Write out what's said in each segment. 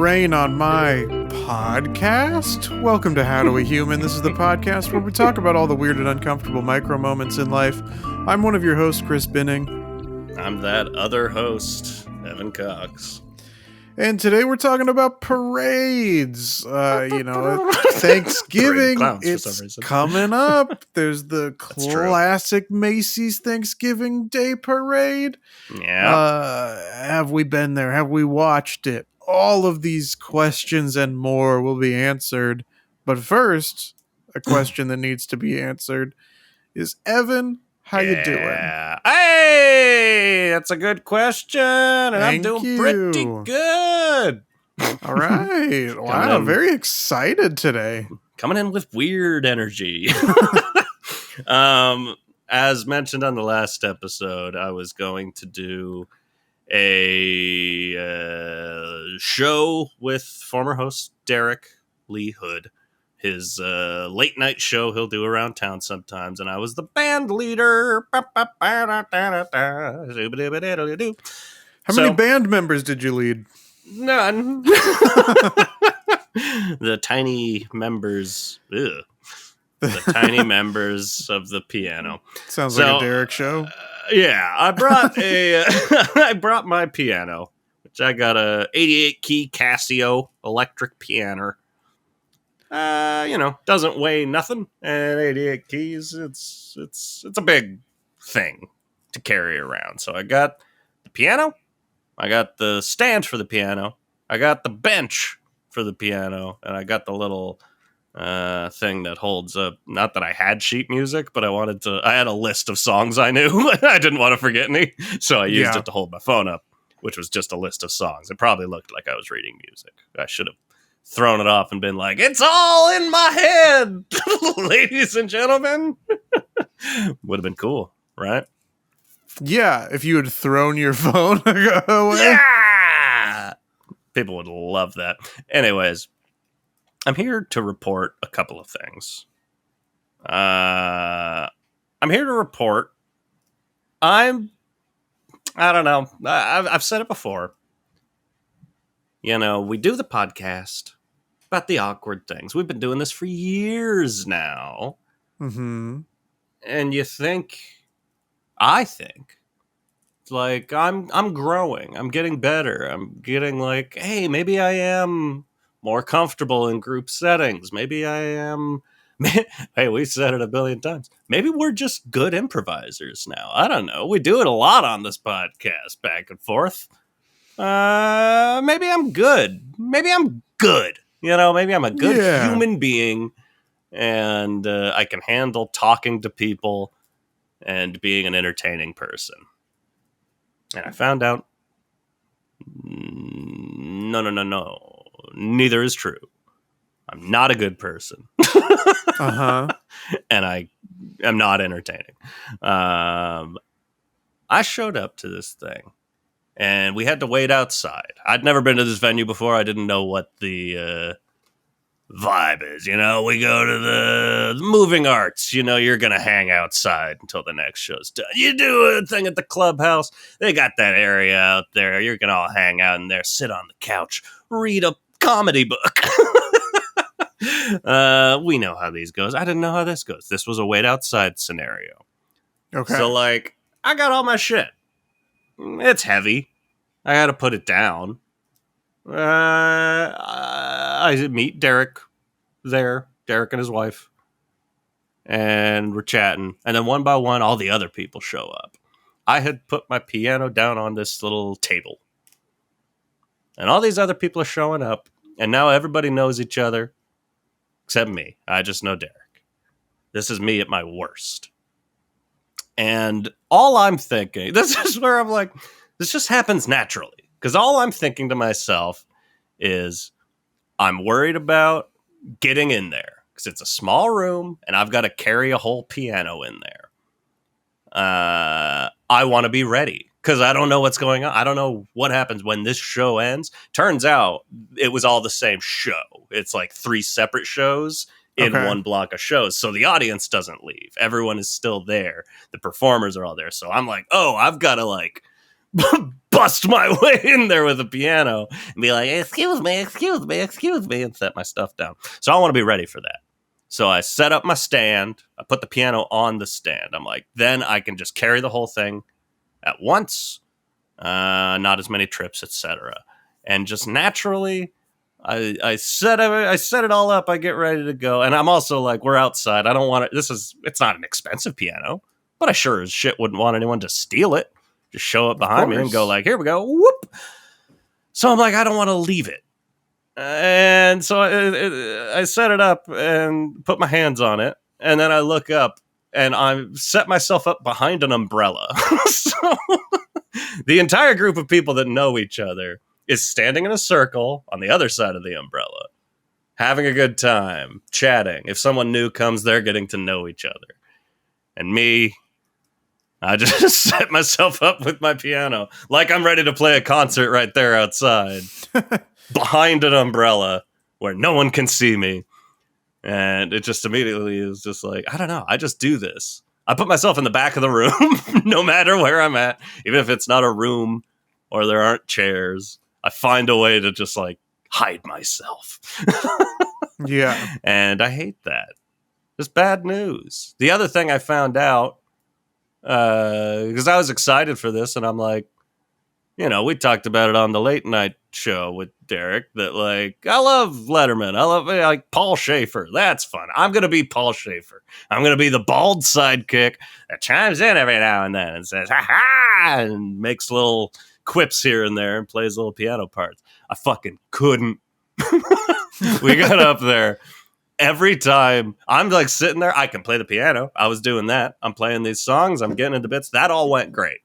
rain on my podcast. Welcome to HowDoWeHuman. This is the podcast where we talk about all the weird and uncomfortable micro moments in life. I'm one of your hosts, Chris Binning. I'm that other host, Evan Cox. And today we're talking about parades. Thanksgiving, it's coming up. There's the classic Macy's Thanksgiving Day Parade. Yeah. Have we been there? Have we watched it? All of these questions and more will be answered. But first, a question that needs to be answered is, Evan, how you doing? Hey, that's a good question, and Thank I'm doing you. pretty good. All right. Wow, very excited today. Coming in with weird energy. As mentioned on the last episode, I was going to do a show with former host Derek Lee Hood. His late night show he'll do around town sometimes, and I was the band leader. How many band members did you lead? None. The tiny members. Ugh. The tiny members of the piano. Sounds like a Derek show. Yeah, I brought I brought my piano, which I got a 88 key Casio electric piano. Doesn't weigh nothing, and 88 keys, it's a big thing to carry around. So I got the piano, I got the stand for the piano, I got the bench for the piano, and I got the little thing that holds up. Not that I had sheet music, but I had a list of songs I knew. I didn't want to forget any, so I used it to hold my phone up, which was just a list of songs. It probably looked like I was reading music. I should have thrown it off and been like, it's all in my head, ladies and gentlemen. Would have been cool, right? Yeah, if you had thrown your phone away. Yeah! People would love that. Anyways, I'm here to report a couple of things. I'm here to report. I don't know. I've said it before. You know, we do the podcast about the awkward things. We've been doing this for years now. Mm-hmm. And I think, like, I'm growing. I'm getting better. I'm getting like, hey, maybe I am more comfortable in group settings. Maybe I am. Hey, we said it a billion times. Maybe we're just good improvisers now. I don't know. We do it a lot on this podcast, back and forth. Maybe I'm good. Maybe I'm good. Maybe I'm a good human being, and I can handle talking to people and being an entertaining person. And I found out, no. Neither is true. I'm not a good person. And I am not entertaining. I showed up to this thing, and we had to wait outside. I'd never been to this venue before. I didn't know what the vibe is. We go to the moving arts. You're going to hang outside until the next show's done. You do a thing at the clubhouse. They got that area out there. You're going to all hang out in there, sit on the couch, read a comedy book. We know how these goes. I didn't know how this goes. This was a wait outside scenario. Okay. So, I got all my shit. It's heavy. I got to put it down. I meet Derek there. Derek and his wife. And we're chatting. And then one by one, all the other people show up. I had put my piano down on this little table. And all these other people are showing up. And now everybody knows each other. Except me. I just know Derek. This is me at my worst. And all I'm thinking, this is where I'm like, this just happens naturally. Because all I'm thinking to myself is, I'm worried about getting in there. Because it's a small room, and I've got to carry a whole piano in there. I want to be ready. Because I don't know what's going on. I don't know what happens when this show ends. Turns out, it was all the same show. It's like 3 separate shows in one block of shows. So the audience doesn't leave. Everyone is still there. The performers are all there. So I'm like, oh, I've got to bust my way in there with a piano and be like, excuse me, and set my stuff down. So I want to be ready for that. So I set up my stand. I put the piano on the stand. I'm like, then I can just carry the whole thing at once. Not as many trips, etc. And just naturally, I set it all up. I get ready to go. And I'm also like, we're outside. I don't want it. It's not an expensive piano, but I sure as shit wouldn't want anyone to steal it. Just show up behind me and go like, here we go. Whoop. So I'm like, I don't want to leave it. And so I set it up and put my hands on it. And then I look up and I set myself up behind an umbrella. So the entire group of people that know each other is standing in a circle on the other side of the umbrella, having a good time, chatting. If someone new comes, they're getting to know each other. And me, I just set myself up with my piano like I'm ready to play a concert right there outside behind an umbrella where no one can see me. And it just immediately is just like, I don't know. I just do this. I put myself in the back of the room no matter where I'm at, even if it's not a room or there aren't chairs. I find a way to just like hide myself. Yeah. And I hate that. It's bad news. The other thing I found out, because I was excited for this, and I'm like, we talked about it on the late night show with Derek, that like, I love Letterman. I love like Paul Schaefer. That's fun. I'm going to be Paul Schaefer. I'm going to be the bald sidekick that chimes in every now and then and says, ha ha, and makes little quips here and there and plays little piano parts. I fucking couldn't. We got up there. Every time I'm like sitting there, I can play the piano. I was doing that. I'm playing these songs. I'm getting into bits. That all went great.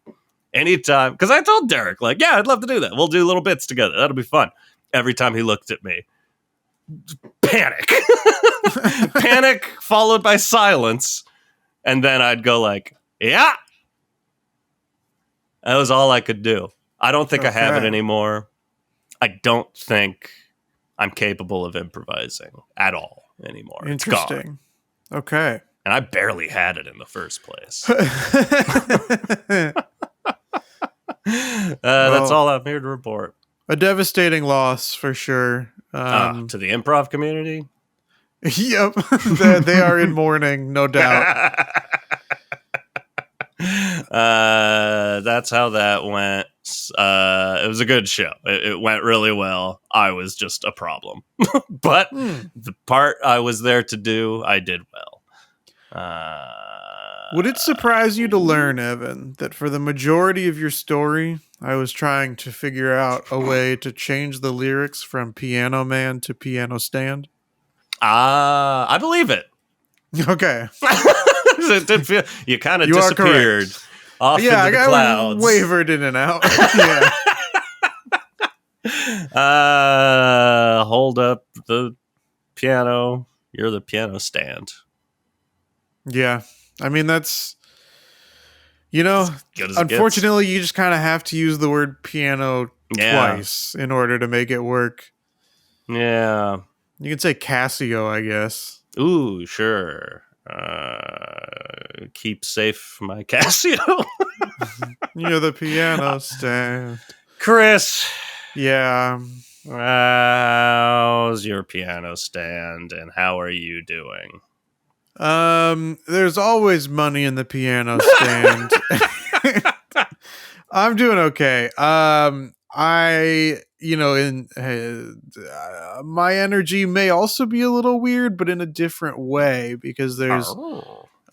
Anytime, because I told Derek, like, yeah, I'd love to do that. We'll do little bits together. That'll be fun. Every time he looked at me, panic. Panic followed by silence. And then I'd go like, yeah. That was all I could do. I don't think I have it anymore. I don't think I'm capable of improvising at all anymore. Interesting. It's gone. Okay. And I barely had it in the first place. That's all I'm here to report. A devastating loss for sure. To the improv community? Yep. They are in mourning, no doubt. That's how that went. It was a good show. It went really well. I was just a problem. But the part I was there to do, I did well. Would it surprise you to learn, Evan, that for the majority of your story, I was trying to figure out a way to change the lyrics from Piano Man to Piano Stand? I believe it. Okay. It did feel, you kind of disappeared off into the clouds. I wavered in and out. Yeah. Hold up the piano. You're the piano stand. Yeah. I mean, that's, unfortunately, you just kind of have to use the word piano twice in order to make it work. Yeah. You can say Casio, I guess. Ooh, sure. Keep safe my Casio. You're the piano stand. Chris. Yeah. How's your piano stand and how are you doing? There's always money in the piano stand. I'm doing okay. My energy may also be a little weird, but in a different way, because there's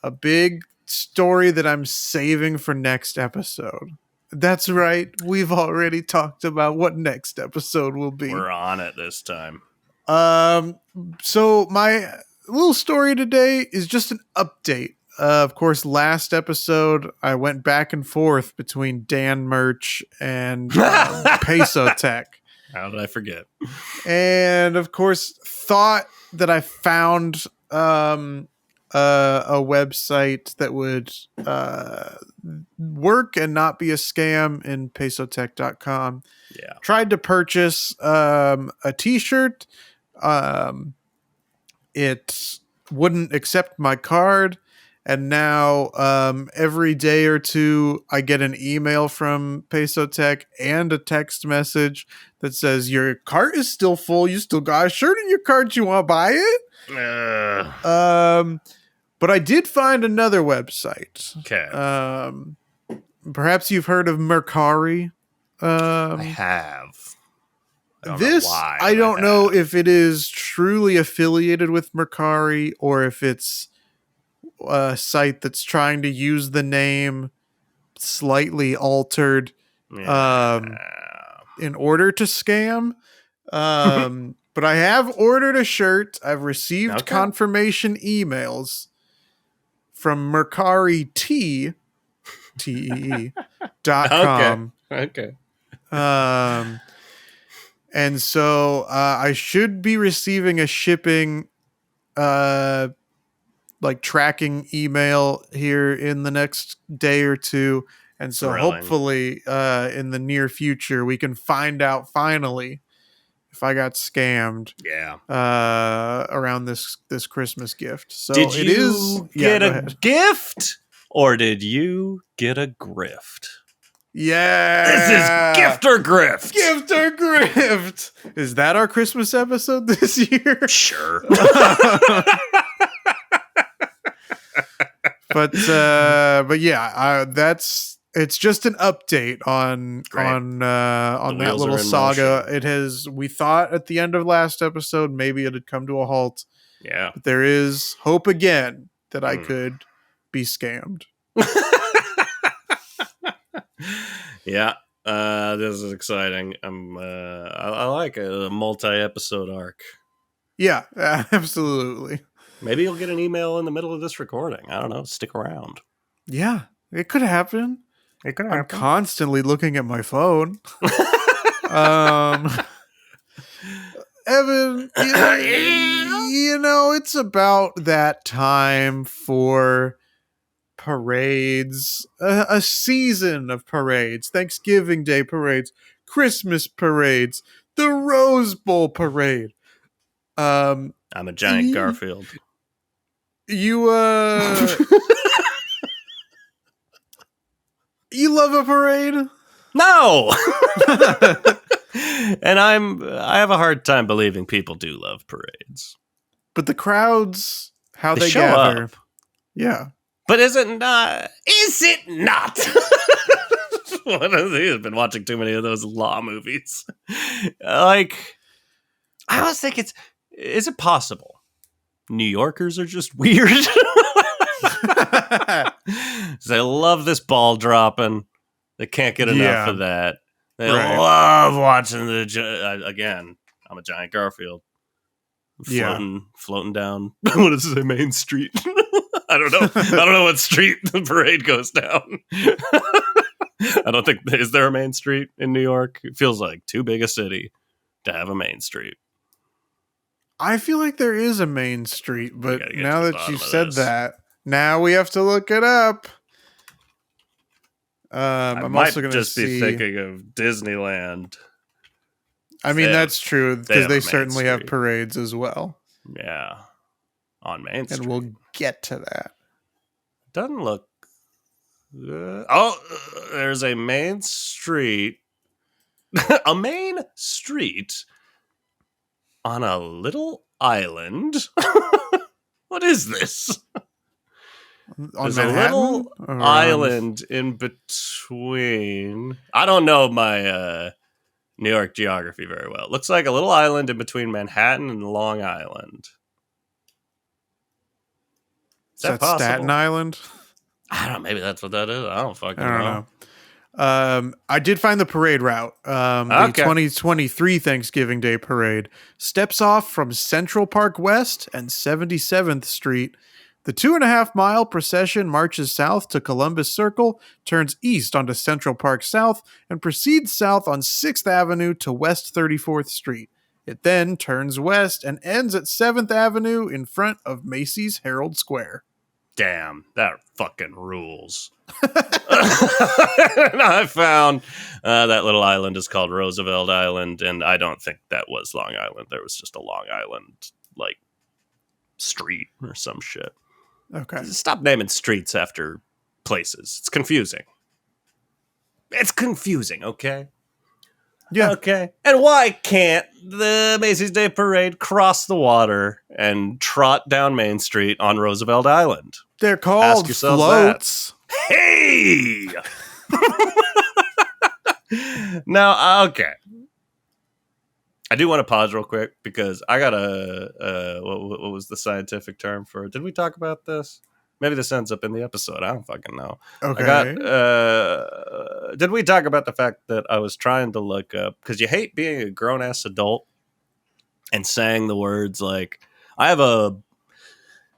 a big story that I'm saving for next episode. That's right. We've already talked about what next episode will be. We're on it this time. So my little story today is just an update. Of course, last episode, I went back and forth between Dan Merch and Peso Tech. How did I forget? And of course, thought that I found a website that would work and not be a scam in pesotech.com. Yeah. Tried to purchase a t-shirt. It wouldn't accept my card. And now every day or two, I get an email from Peso Tech and a text message that says, your cart is still full. You still got a shirt in your cart. You want to buy it? But I did find another website. Okay. Perhaps you've heard of Mercari. I have. I don't know This, why, I but don't know have. if it is truly affiliated with Mercari or if it's a site that's trying to use the name slightly altered Yeah. in order to scam. But I have ordered a shirt. I've received Okay. confirmation emails from Mercari TEE.com. Okay. And so I should be receiving a shipping like tracking email here in the next day or two. And so Thrilling. hopefully in the near future we can find out finally if I got scammed Yeah. around this Christmas gift. So Did it you is get go a ahead. gift or did you get a grift? Yeah. This is gift or grift. Gift or grift. Is that our Christmas episode this year? Sure. But yeah, it's just an update on Great. on The that wheels little are in saga. motion. We thought at the end of last episode maybe it had come to a halt, Yeah. but there is hope again that I Mm. could be scammed. Yeah. This is exciting. I like a multi-episode arc. Yeah, absolutely. Maybe you'll get an email in the middle of this recording. I don't know. Stick around. Yeah, it could happen. It could I'm constantly looking at my phone. Evan, you know, it's about that time for parades, a season of parades, Thanksgiving Day parades, Christmas parades, the Rose Bowl parade. I'm a giant Garfield. You you love a parade? No. And I have a hard time believing people do love parades. But the crowds, how they show gather. up. Yeah. But is it not? Is it not? One of these. I've been watching too many of those law movies. Like, I always think is it possible New Yorkers are just weird? They love this ball dropping. They can't get enough of that. They love watching again, I'm a giant Garfield. Floating down. What does it say? Main Street. I don't know. I don't know what street the parade goes down. I don't think, is there a main street in New York? It feels like too big a city to have a main street. I feel like there is a main street, but now that you said this. that, now we have to look it up. I'm might also going to just be thinking of Disneyland. I mean, that's true because they have a main certainly have street. parades as well. Yeah. On Main Street. And we'll get to that. Doesn't look. There's a main street. A main street on a little island. What is this? There's Manhattan? a little island in between. I don't know my New York geography very well. It looks like a little island in between Manhattan and Long Island. Is that possible? Staten Island? I don't know. Maybe that's what that is. I don't fucking know. I did find the parade route. The 2023 Thanksgiving Day parade steps off from Central Park West and 77th Street. The 2.5-mile procession marches south to Columbus Circle, turns east onto Central Park South, and proceeds south on 6th Avenue to West 34th Street. It then turns west and ends at 7th Avenue in front of Macy's Herald Square. Damn, that fucking rules. I found that little island is called Roosevelt Island, and I don't think that was Long Island. There was just a Long Island, like, street or some shit. Okay. Stop naming streets after places. It's confusing. It's confusing, okay? Yeah. Okay. And why can't the Macy's Day Parade cross the water and trot down Main Street on Roosevelt Island? They're Ask called yourselves that. floats. Hey! Now, okay. I do want to pause real quick because I got what was the scientific term for it? Did we talk about this? Maybe this ends up in the episode. I don't fucking know. Okay. Did we talk about the fact that I was trying to look up, because you hate being a grown ass adult and saying the words like, I have a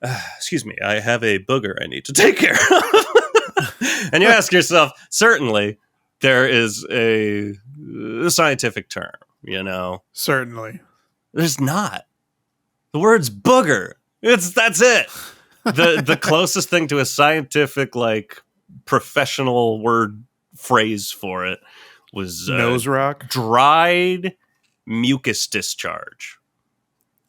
booger I need to take care of. And you ask yourself, certainly there is a scientific term, you know? Certainly. There's not. The word's booger. That's it. The closest thing to a scientific, like, professional word phrase for it was nose rock. Dried mucus discharge.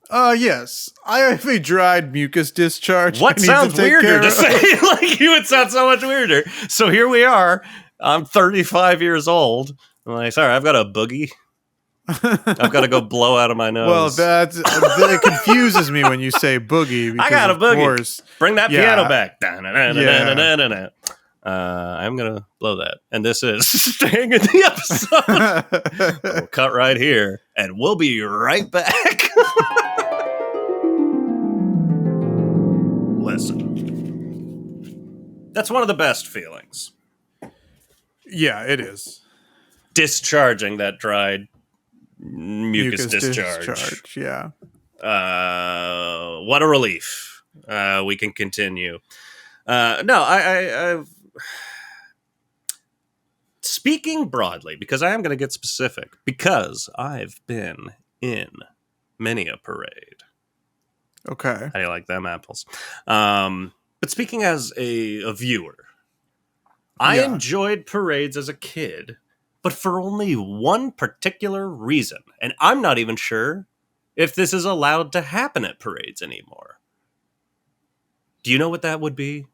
Yes. I have a dried mucus discharge. What sounds weirder to say? Like, you would sound so much weirder. So here we are. I'm 35 years old. I'm like, sorry, I've got a boogie. I've got to go blow out of my nose. Well, it confuses me when you say boogie. Because I got a boogie. Course, bring that piano back. Yeah. I'm going to blow that. And this is staying in the episode. We'll cut right here, and we'll be right back. Listen. That's one of the best feelings. Yeah, it is. Discharging that dried mucus discharge. Yeah. What a relief. We can continue. I've speaking broadly, because I am going to get specific, because I've been in many a parade. Okay. How do you like them apples? But speaking as a viewer, I enjoyed parades as a kid, but for only one particular reason. And I'm not even sure if this is allowed to happen at parades anymore. Do you know what that would be?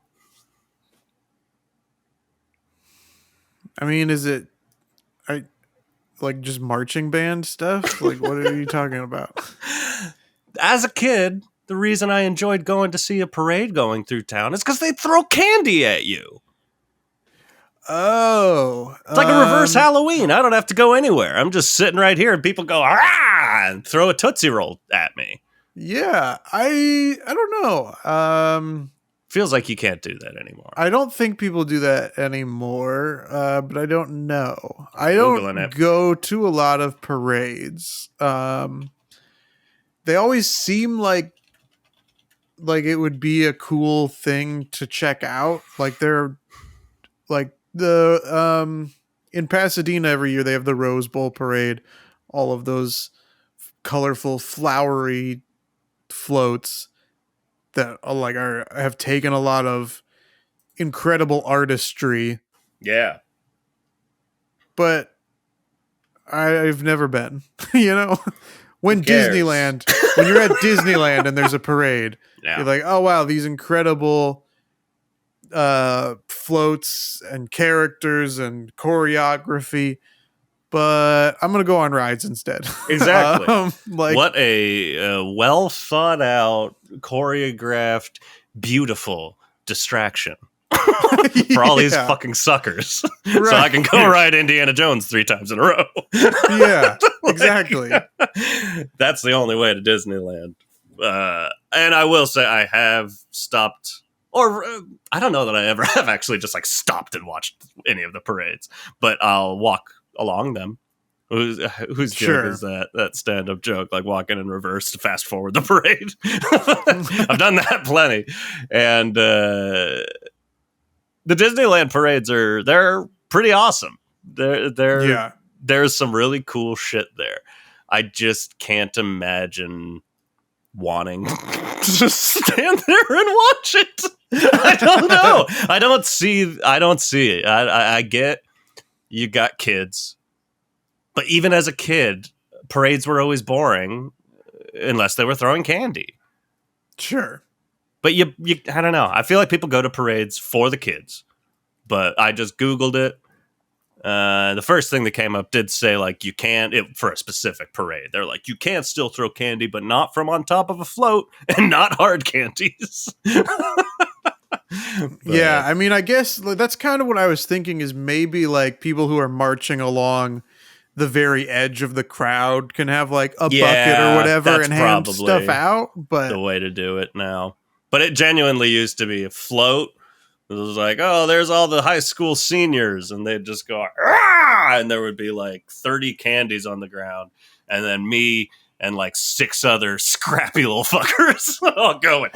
I mean, is it like just marching band stuff? Like, what are you talking about? As a kid, the reason I enjoyed going to see a parade going through town is because they throw candy at you. Oh. It's like a reverse Halloween. I don't have to go anywhere. I'm just sitting right here and people go, ah, and throw a Tootsie Roll at me. Yeah, I don't know. Feels like you can't do that anymore. I don't think people do that anymore, but I don't know. I don't go to a lot of parades. They always seem like it would be a cool thing to check out. Like they're like the in Pasadena every year they have the Rose Bowl parade, all of those colorful, flowery floats that have taken a lot of incredible artistry. Yeah. But I've never been, you know, when you're at Disneyland and there's a parade, you're like, oh wow, these incredible floats and characters and choreography, but I'm going to go on rides instead. Exactly. What a well thought out, choreographed, beautiful distraction for all these fucking suckers. Right. So I can go ride Indiana Jones 3 times in a row. Yeah, exactly. That's the only way to Disneyland. And I will say I have stopped, or I don't know that I ever have actually just like stopped and watched any of the parades, but I'll walk along them. Whose joke is that stand-up joke, like walking in reverse to fast forward the parade? I've done that plenty. And the Disneyland parades they're pretty awesome. There's some really cool shit there. I just can't imagine wanting to stand there and watch it. I don't know. I don't see it. I get you got kids. But even as a kid, parades were always boring unless they were throwing candy. Sure. But you, I don't know. I feel like people go to parades for the kids. But I just Googled it. The first thing that came up did say, like, you can't, for a specific parade. They're like, you can still throw candy, but not from on top of a float and not hard candies. Yeah, I mean, I guess that's kind of what I was thinking is maybe like people who are marching along the very edge of the crowd can have like a bucket or whatever and hand stuff out. But the way to do it now. But it genuinely used to be a float. It was like, oh, there's all the high school seniors, and they'd just go, ah! And there would be like 30 candies on the ground, and then me and like 6 other scrappy little fuckers all going,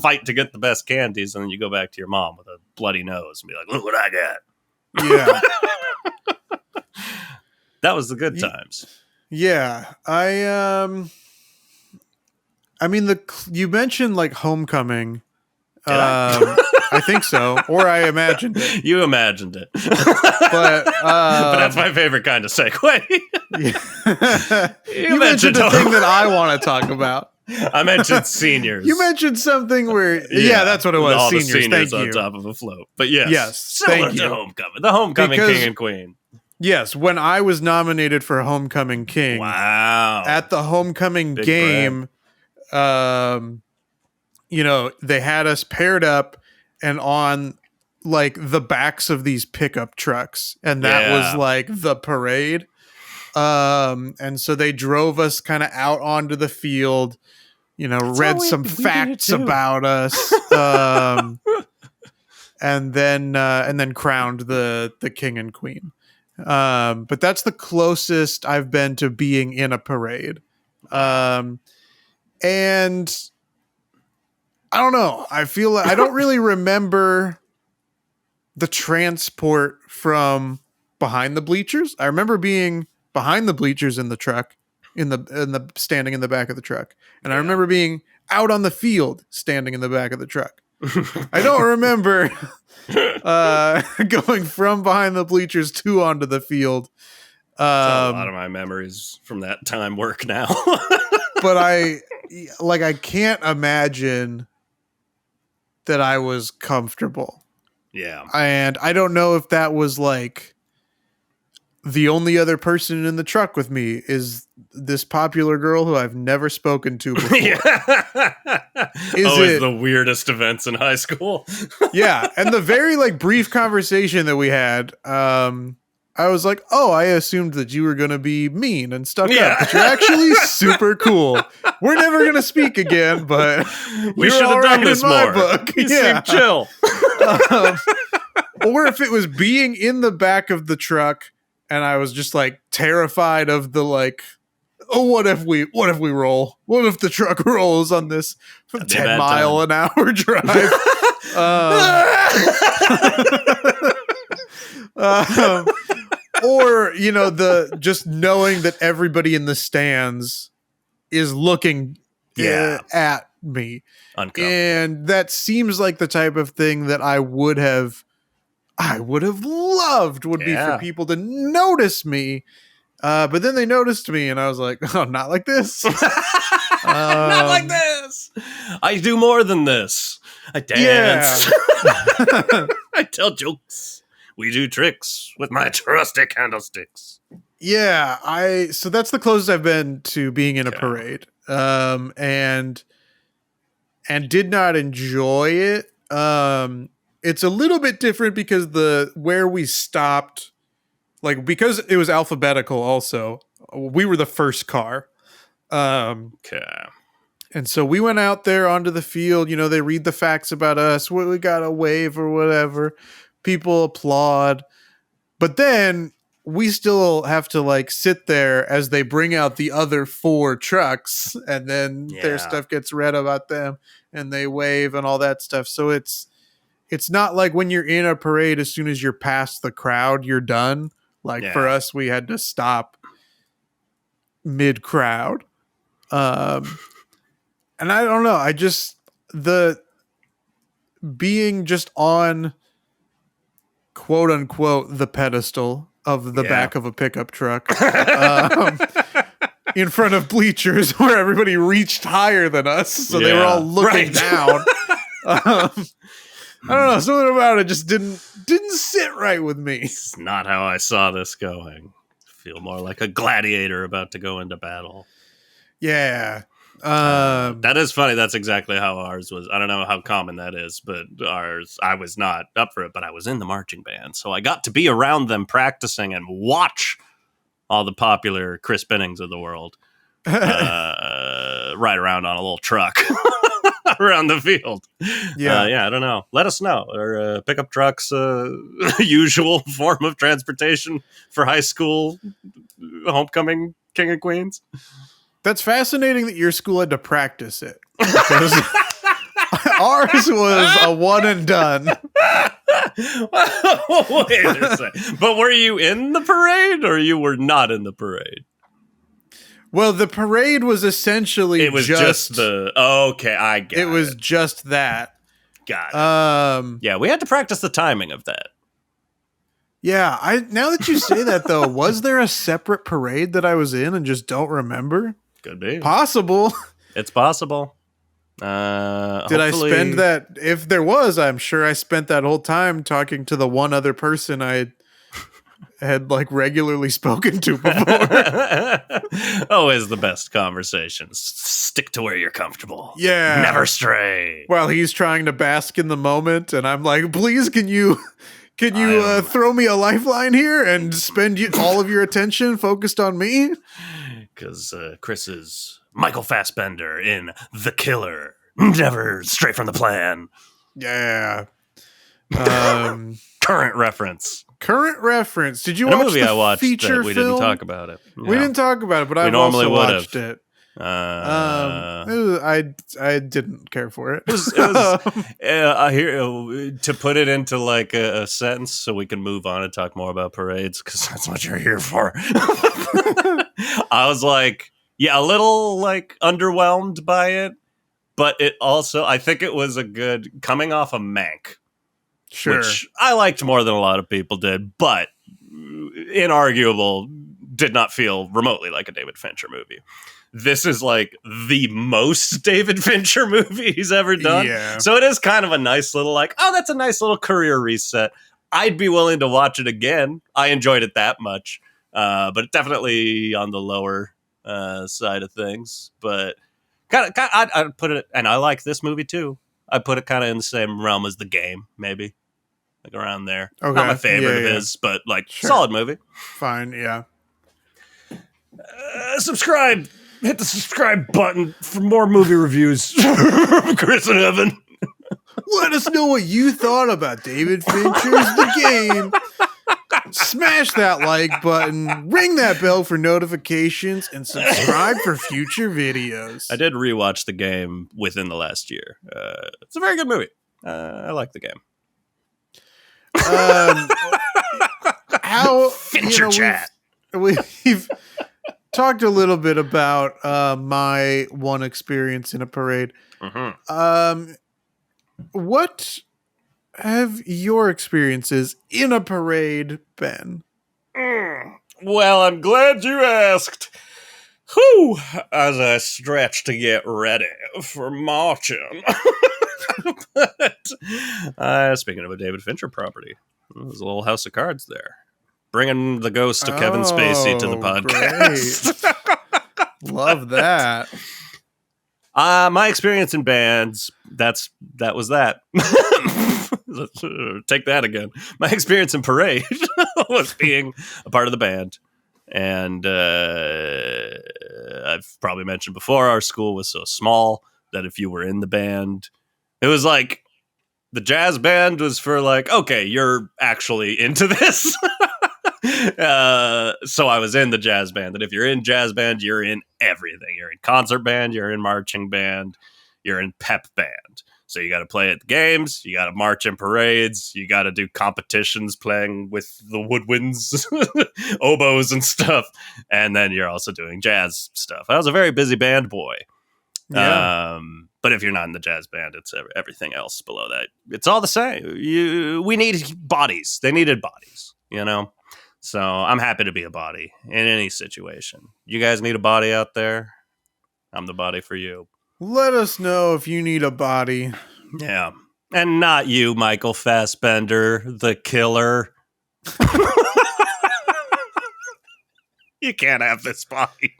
fight to get the best candies, and then you go back to your mom with a bloody nose and be like, look what I got. Yeah. That was the good times. Yeah. I mean, you mentioned like Homecoming. Did I? I think so, or I imagined it. You imagined it, but that's my favorite kind of segue. You mentioned a thing that I want to talk about. I mentioned seniors. You mentioned something where, that's what it was. All seniors. The seniors Thank on you. top of a float, but yes, thank you. To Homecoming, the Homecoming King and Queen. Yes, when I was nominated for Homecoming King, wow, at the Homecoming game, they had us paired up and on like the backs of these pickup trucks, and that was like the parade. And so they drove us kind of out onto the field, read some facts about us, and then crowned the king and queen. But that's the closest I've been to being in a parade. And I don't know. I feel like I don't really remember the transport from behind the bleachers. I remember being behind the bleachers in the truck, in the standing in the back of the truck, and I remember being out on the field standing in the back of the truck. I don't remember going from behind the bleachers to onto the field. A lot of my memories from that time work now. But I can't imagine that I was comfortable. Yeah. And I don't know if that was like the only other person in the truck with me is this popular girl who I've never spoken to before. Always the weirdest events in high school. Yeah. And the very like brief conversation that we had, I was like, oh, I assumed that you were going to be mean and stuck up, but you're actually super cool. We're never going to speak again, but we should have done this more. Book. You seem chill. Or if it was being in the back of the truck and I was just like terrified of the like, oh, what if we roll? What if the truck rolls on this 10-mile-an-hour drive? Or, the just knowing that everybody in the stands is looking at me. And that seems like the type of thing that I would have loved be for people to notice me. But then they noticed me and I was like, oh, not like this. Not like this. I do more than this. I dance. Yeah. I tell jokes. We do tricks with my trusty candlesticks. Yeah, so that's the closest I've been to being in a parade. And did not enjoy it. It's a little bit different because where we stopped, like because it was alphabetical also, we were the first car. And so we went out there onto the field, they read the facts about us, we got a wave or whatever. People applaud, but then we still have to like sit there as they bring out the other 4 trucks and then their stuff gets read about them and they wave and all that stuff. So it's not like when you're in a parade, as soon as you're past the crowd, you're done. Like for us, we had to stop mid crowd. And I don't know. I just, being just on quote unquote the pedestal of the back of a pickup truck in front of bleachers where everybody reached higher than us, so they were all looking down. I don't know, something about it just didn't sit right with me. It's not how I saw this going. I feel more like a gladiator about to go into battle. Yeah. That is funny. That's exactly how ours was. I don't know how common that is, but ours, I was not up for it, but I was in the marching band. So I got to be around them practicing and watch all the popular Chris Bennings of the world ride around on a little truck around the field. I don't know. Let us know. Or pickup trucks, usual form of transportation for high school homecoming king and queens. That's fascinating that your school had to practice it. Because ours was a one and done. Wait a second. But were you in the parade or you were not in the parade? Well, the parade was essentially it was just the okay, I get it. It was just that. Got it. Yeah, we had to practice the timing of that. Yeah, now that you say that though, was there a separate parade that I was in and just don't remember? Could be. Possible. It's possible. Did I spend that? If there was, I'm sure I spent that whole time talking to the one other person I had like regularly spoken to before. Always the best conversations. Stick to where you're comfortable. Yeah. Never stray. While he's trying to bask in the moment, and I'm like, please, can you throw me a lifeline here and spend all of your attention focused on me? Because Chris is Michael Fassbender in The Killer. Never straight from the plan. Yeah. Current reference. Did you watch a movie the I watched feature that we film? didn't talk about it. Yeah. We didn't talk about it, but I've also watched it. I didn't care for it. It was to put it into like a sentence so we can move on and talk more about parades because that's what you're here for. I was like, a little like underwhelmed by it, but it also, I think it was a good coming off of Mank. Sure. Which I liked more than a lot of people did, but inarguable, did not feel remotely like a David Fincher movie. This is like the most David Fincher movie he's ever done. Yeah. So it is kind of a nice little like, oh, that's a nice little career reset. I'd be willing to watch it again. I enjoyed it that much, but definitely on the lower side of things. But I'd put it, and I like this movie too. I put it kind of in the same realm as The Game, maybe. Like around there. Okay. Not my favorite of his, but like solid movie. Fine, yeah. Subscribe. Hit the subscribe button for more movie reviews from Chris and Evan. Let us know what you thought about David Fincher's The Game. Smash that like button, ring that bell for notifications, and subscribe for future videos. I did rewatch The Game within the last year. It's a very good movie. I like The Game. How Fincher chat. We've talked a little bit about my one experience in a parade. Mm-hmm. What have your experiences in a parade been? Well, I'm glad you asked. Whew, as I stretch to get ready for marching. But speaking of a David Fincher property, there's a little house of cards there. Bringing the ghost of Kevin Spacey to the podcast. Love that. My experience in bands, that was that. Take that again. My experience in parade was being a part of the band. And I've probably mentioned before, our school was so small that if you were in the band, it was like the jazz band was for like, okay, you're actually into this. So I was in the jazz band. And if you're in jazz band, you're in everything. You're in concert band, you're in marching band, you're in pep band. So you got to play at the games, you got to march in parades, you got to do competitions playing with the woodwinds, oboes and stuff. And then you're also doing jazz stuff. I was a very busy band boy. Yeah. But if you're not in the jazz band, it's everything else below that. It's all the same. We need bodies. They needed bodies, you know? So I'm happy to be a body in any situation. You guys need a body out there? I'm the body for you. Let us know if you need a body. Yeah. And not you, Michael Fassbender, the killer. You can't have this body.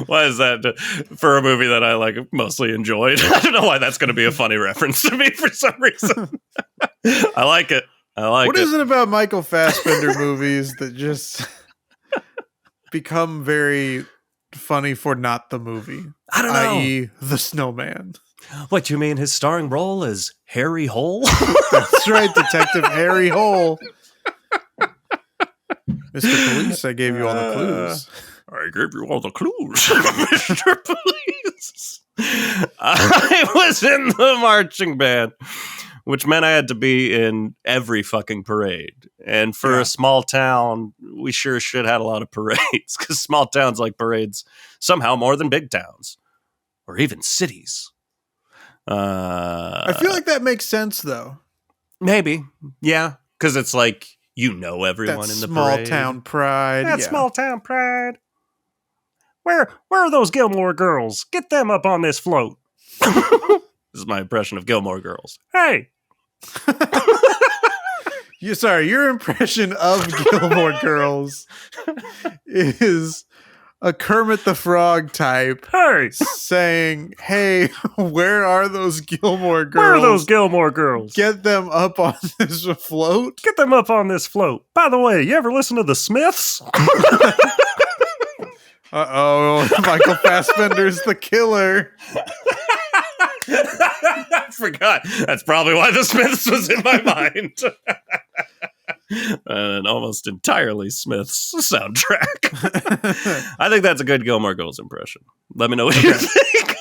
Why is that for a movie that I like mostly enjoyed? I don't know why that's going to be a funny reference to me for some reason. I like it. What is it about Michael Fassbender movies that just become very funny for not the movie? I don't know. I.e. The Snowman. What, you mean his starring role is Harry Hole? That's right, Detective Harry Hole. Mr. Police, I gave you all the clues. I gave you all the clues, Mr. Police. I was in the marching band, which meant I had to be in every fucking parade. And for a small town, we sure should had a lot of parades, because small towns like parades somehow more than big towns, or even cities. I feel like that makes sense, though. Maybe, yeah, because it's like, you know everyone in the small parade. Town pride. That small town pride. Where are those Gilmore Girls? Get them up on this float. This is my impression of Gilmore Girls. Hey. Your impression of Gilmore Girls is a Kermit the Frog type saying, hey, where are those Gilmore Girls? Where are those Gilmore Girls? Get them up on this float. Get them up on this float. By the way, you ever listen to the Smiths? Uh-oh, Michael Fassbender's the killer. I forgot. That's probably why the Smiths was in my mind. An almost entirely Smiths soundtrack. I think that's a good Gilmore Girls impression. Let me know what you think.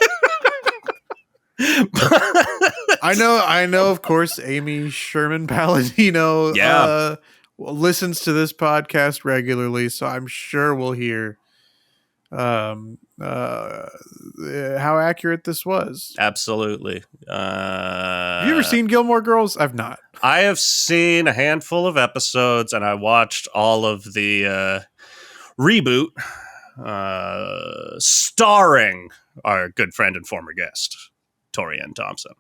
I know, of course, Amy Sherman Palladino listens to this podcast regularly, so I'm sure we'll hear how accurate this was. Absolutely. Have you ever seen Gilmore Girls? I've not. I have seen a handful of episodes, and I watched all of the reboot starring our good friend and former guest, Torian Thompson.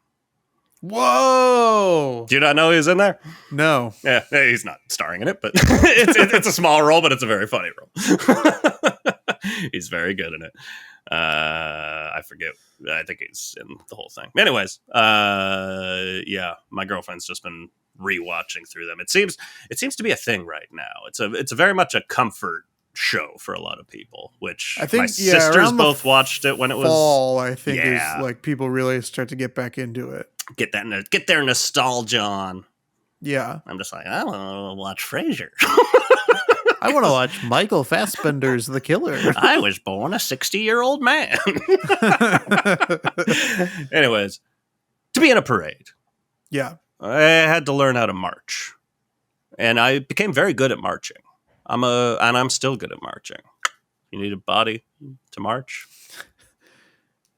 Whoa! Do you not know he's in there? No. Yeah, he's not starring in it, but it's a small role, but it's a very funny role. He's very good in it. I forget. I think he's in the whole thing. Anyways, yeah, my girlfriend's just been rewatching through them. It seems to be a thing right now. It's a very much a comfort show for a lot lot of people, which I think my sisters both watched it when it was fall. I think is like people really start to get back into it. Get their nostalgia on. Yeah, I'm just like, I want to watch Frasier. I want to watch Michael Fassbender's The Killer. I was born a 60-year-old man. Anyways, to be in a parade. Yeah. I had to learn how to march. And I became very good at marching. I'm still good at marching. You need a body to march?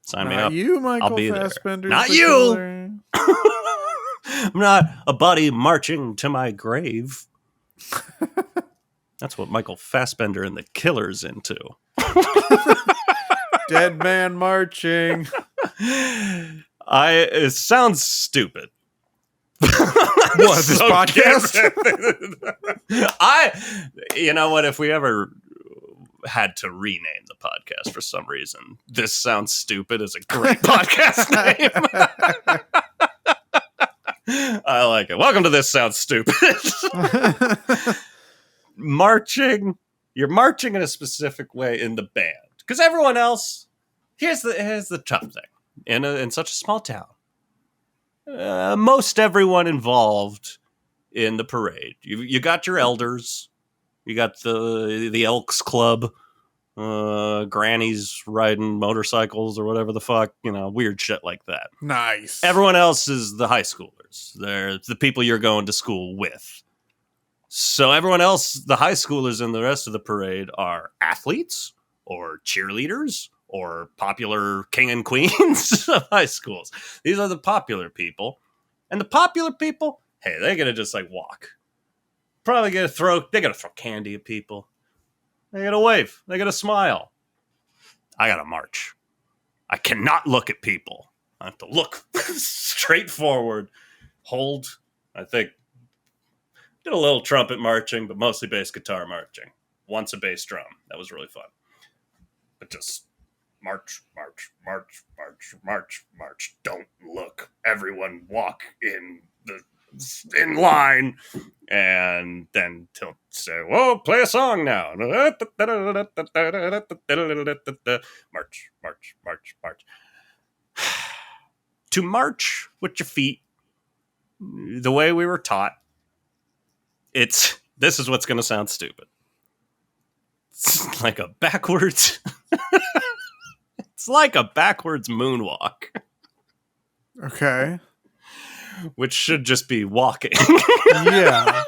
Sign me up. You, Michael I'll be Fassbender's there. Not The you. Killer. I'm not a buddy marching to my grave. That's what Michael Fassbender and the Killer's into. Dead man marching. It sounds stupid. What, this podcast? You know what? If we ever had to rename the podcast for some reason, This Sounds Stupid is a great podcast name. I like it. Welcome to This Sounds Stupid. Marching. You're marching in a specific way in the band. Because everyone else, here's the tough thing. In such a small town, most everyone involved in the parade. You got your elders, you got the Elks Club, grannies riding motorcycles or whatever the fuck, weird shit like that. Nice. Everyone else is the high schoolers. They're the people you're going to school with. So everyone else, the high schoolers in the rest of the parade, are athletes or cheerleaders or popular king and queens of high schools. These are the popular people. And the popular people hey, they're gonna just like walk. Probably they're gonna throw candy at people. They gotta wave. They gotta smile. I gotta march. I cannot look at people. I have to look straight forward. Hold. I think did a little trumpet marching, but mostly bass guitar marching. Once a bass drum. That was really fun. But just march, march, march, march, march, march. Don't look. Everyone walk in line, and then he'll say, "Whoa, play a song now." March, march, march, march. To march with your feet, the way we were taught, this is what's going to sound stupid. It's like a backwards. It's like a backwards moonwalk. Okay. Which should just be walking. Yeah.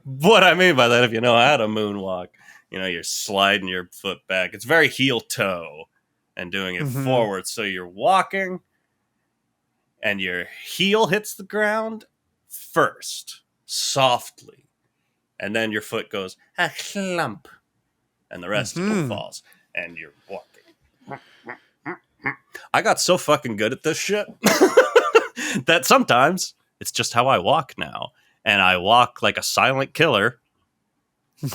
What I mean by that, if you know how to moonwalk, you're sliding your foot back. It's very heel toe and doing it forward. So you're walking and your heel hits the ground first, softly. And then your foot goes a clump. And the rest of it falls. And you're walking. I got so fucking good at this shit that sometimes it's just how I walk now. And I walk like a silent killer.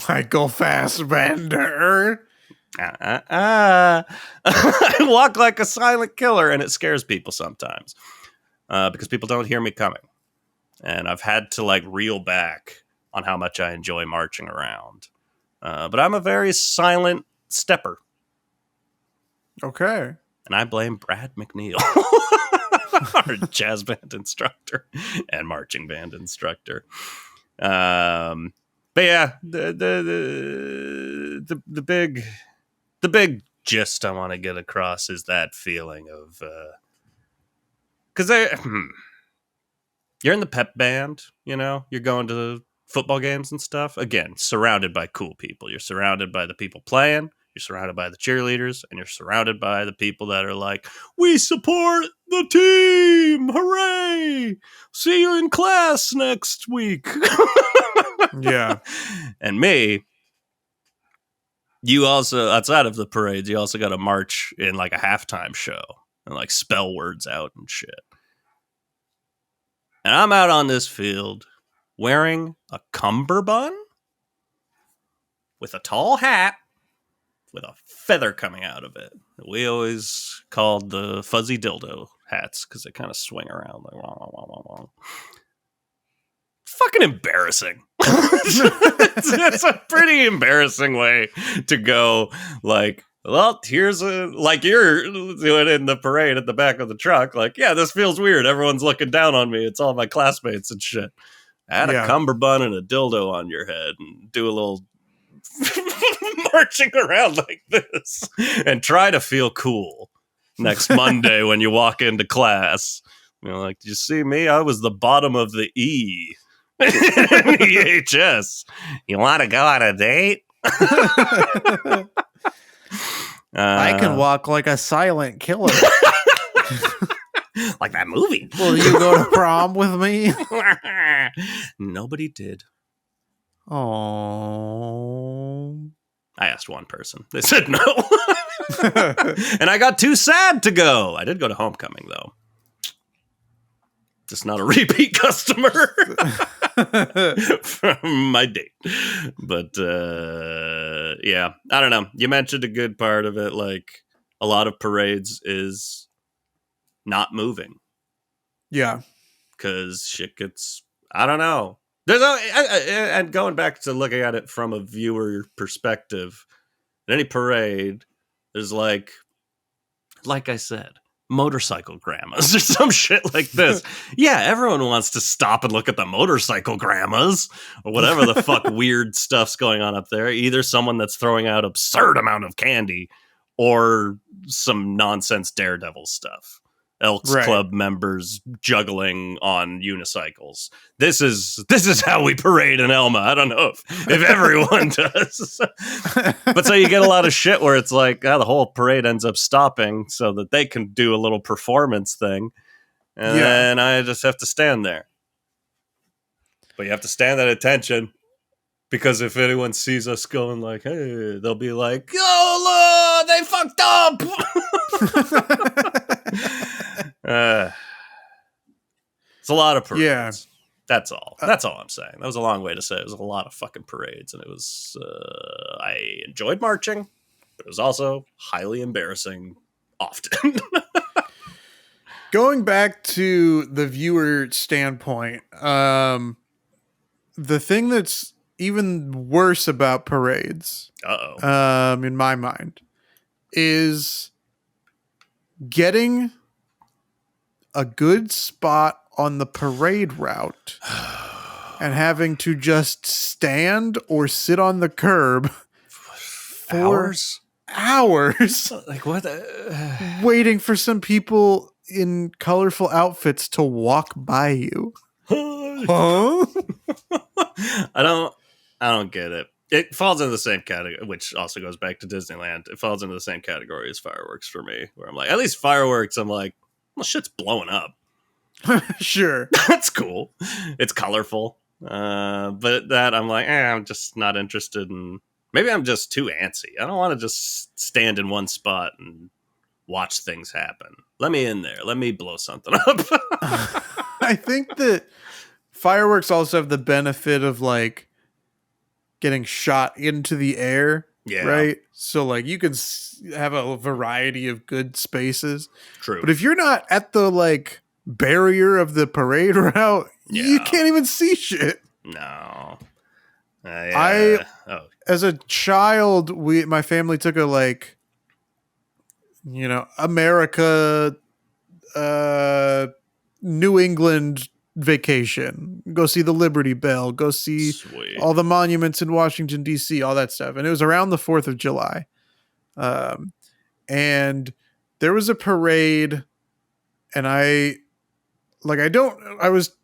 Michael Fassbender. I walk like a silent killer, and it scares people sometimes because people don't hear me coming. And I've had to like reel back on how much I enjoy marching around. But I'm a very silent stepper. Okay. And I blame Brad McNeil, our jazz band instructor and marching band instructor. But yeah, the big gist I want to get across is that feeling of because you're in the pep band, you're going to football games and stuff. Again, surrounded by cool people. You're surrounded by the people playing. You're surrounded by the cheerleaders, and you're surrounded by the people that are like, "We support the team! Hooray! See you in class next week." Yeah. And me, you also, outside of the parades, you also got to march in like a halftime show and like spell words out and shit. And I'm out on this field wearing a cummerbund with a tall hat with a feather coming out of it. We always called the fuzzy dildo hats because they kind of swing around like wah. Fucking embarrassing. it's a pretty embarrassing way to go. Like, well, here's like you're doing in the parade at the back of the truck. Like, yeah, this feels weird. Everyone's looking down on me. It's all my classmates and shit. Add a cummerbund and a dildo on your head and do a little marching around like this and try to feel cool next Monday when you walk into class. Like, did you see me? I was the bottom of the E. EHS. You want to go on a date? I can walk like a silent killer. Like that movie. Will you go to prom with me? Nobody did. Oh. I asked one person. They said no. And I got too sad to go. I did go to homecoming, though. Just not a repeat customer from my date. But, yeah, I don't know. You mentioned a good part of it. Like, a lot of parades is not moving. Yeah. Because shit gets, I don't know. And going back to looking at it from a viewer perspective, in any parade, there's like I said, motorcycle grandmas or some shit like this. Yeah, everyone wants to stop and look at the motorcycle grandmas or whatever the fuck weird stuff's going on up there. Either someone that's throwing out absurd amount of candy or some nonsense Daredevil stuff. Elks Club members juggling on unicycles. This is how we parade in Elma. I don't know if everyone does. But so you get a lot of shit where it's like, the whole parade ends up stopping so that they can do a little performance thing. And then I just have to stand there. But you have to stand at attention because if anyone sees us going like, hey, they'll be like, oh, look, they fucked up. It's a lot of parades. Yeah. That's all. That's all I'm saying. That was a long way to say it. It was a lot of fucking parades. And it was, I enjoyed marching, but it was also highly embarrassing often. Going back to the viewer standpoint, the thing that's even worse about parades, in my mind, is getting a good spot on the parade route and having to just stand or sit on the curb for hours Like what? waiting for some people in colorful outfits to walk by you. Huh? I don't get it. It falls into the same category, which also goes back to Disneyland. It falls into the same category as fireworks for me, where I'm like, at least fireworks, I'm like, well, shit's blowing up. Sure. That's cool. It's colorful. But that I'm like, I'm just not interested in. Maybe I'm just too antsy. I don't want to just stand in one spot and watch things happen. Let me in there. Let me blow something up. I think that fireworks also have the benefit of like getting shot into the air. Yeah. Right. So like you can have a variety of good spaces. True. But if you're not at the like barrier of the parade route, you can't even see shit. No. As a child, my family took a like, America, New England vacation. Go see the Liberty Bell. Go see all the monuments in Washington, D.C., all that stuff. And it was around the 4th of July. And there was a parade, and I was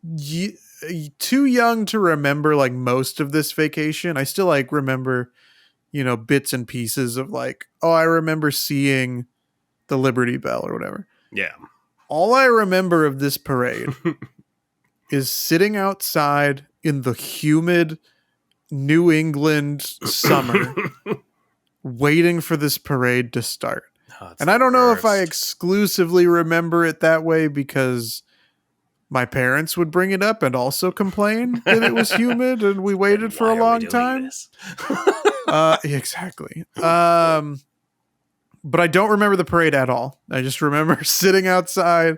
too young to remember like most of this vacation. I still like remember, bits and pieces of like, oh, I remember seeing the Liberty Bell or whatever. Yeah. All I remember of this parade is sitting outside in the humid New England summer waiting for this parade to start. And I don't know if I exclusively remember it that way because my parents would bring it up and also complain that it was humid and we waited for a long time. Exactly. But I don't remember the parade at all. I just remember sitting outside.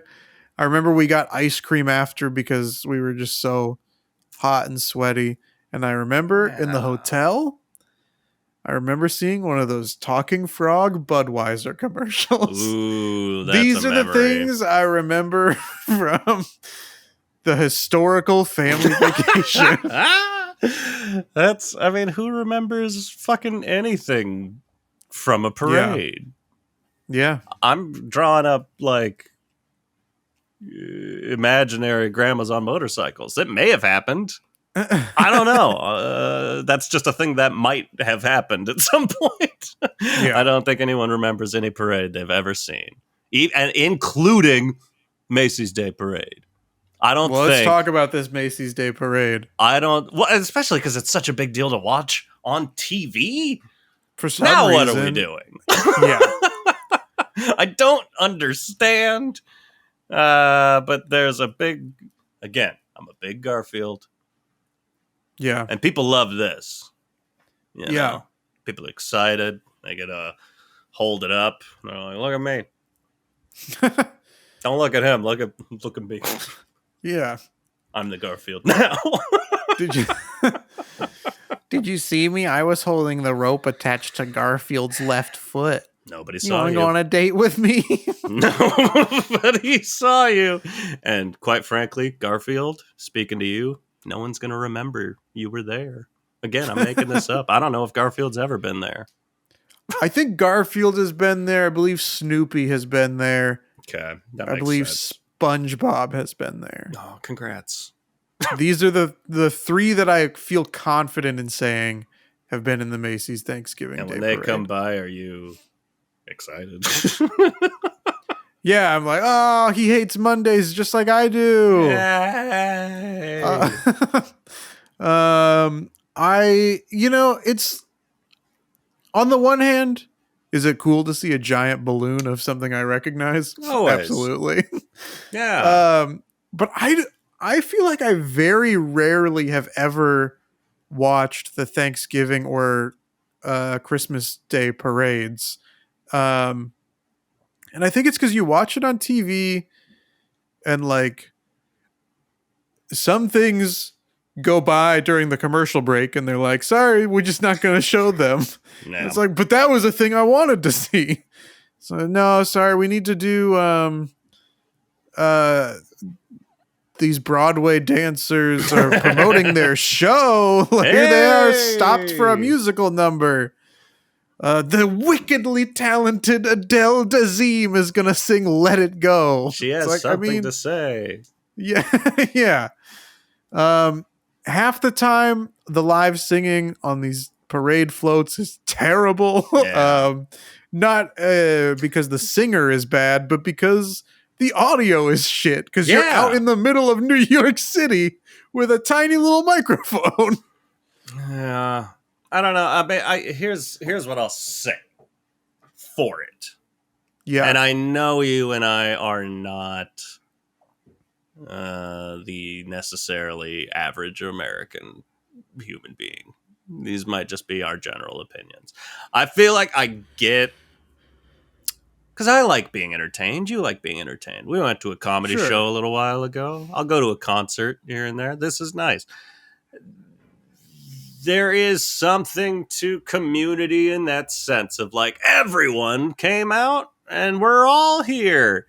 I remember we got ice cream after because we were just so hot and sweaty. And I remember in the hotel, I remember seeing one of those talking frog Budweiser commercials. Ooh, that's These are the things I remember from the historical family vacation. Who remembers fucking anything from a parade? Yeah. I'm drawing up like imaginary grandmas on motorcycles. It may have happened. I don't know. That's just a thing that might have happened at some point. I don't think anyone remembers any parade they've ever seen, and including Macy's Day Parade. Let's talk about this Macy's Day Parade. Especially because it's such a big deal to watch on TV. For some reason. What are we doing? Yeah. I don't understand. But there's I'm a big Garfield. Yeah. And people love this. Yeah. Know? People are excited. They get to hold it up. They're like, look at me. Don't look at him. Look at me. Yeah. I'm the Garfield now. Did you see me? I was holding the rope attached to Garfield's left foot. Nobody saw you. You want to go on a date with me? Nobody saw you. And quite frankly, Garfield, speaking to you, no one's going to remember you were there. Again, I'm making this up. I don't know if Garfield's ever been there. I think Garfield has been there. I believe Snoopy has been there. Okay. I believe SpongeBob has been there. Oh, congrats. These are the three that I feel confident in saying have been in the Macy's Thanksgiving Day And when they Parade. come by, are you excited? Yeah, I'm like, oh, he hates Mondays just like I do. Yay. Yay. It's on the one hand, is it cool to see a giant balloon of something I recognize? Always. Absolutely. Yeah. But I feel like I very rarely have ever watched the Thanksgiving or Christmas Day parades. And I think it's because you watch it on TV and like some things go by during the commercial break and they're like, sorry, we're just not going to show them. No. It's like, but that was a thing I wanted to see. So no, sorry, we need to do these Broadway dancers are promoting their show. Here they are, stopped for a musical number. The wickedly talented Adele Dazeem is gonna sing "Let It Go." She has something to say. Yeah, yeah. Half the time, the live singing on these parade floats is terrible. Yeah. Not because the singer is bad, but because the audio is shit. Because you're out in the middle of New York City with a tiny little microphone. Yeah. I don't know. I mean, here's what I'll say for it. Yeah. And I know you and I are not the necessarily average American human being. These might just be our general opinions. I feel like I get, because I like being entertained. You like being entertained. We went to a comedy show a little while ago. I'll go to a concert here and there. This is nice. There is something to community in that sense of like everyone came out and we're all here.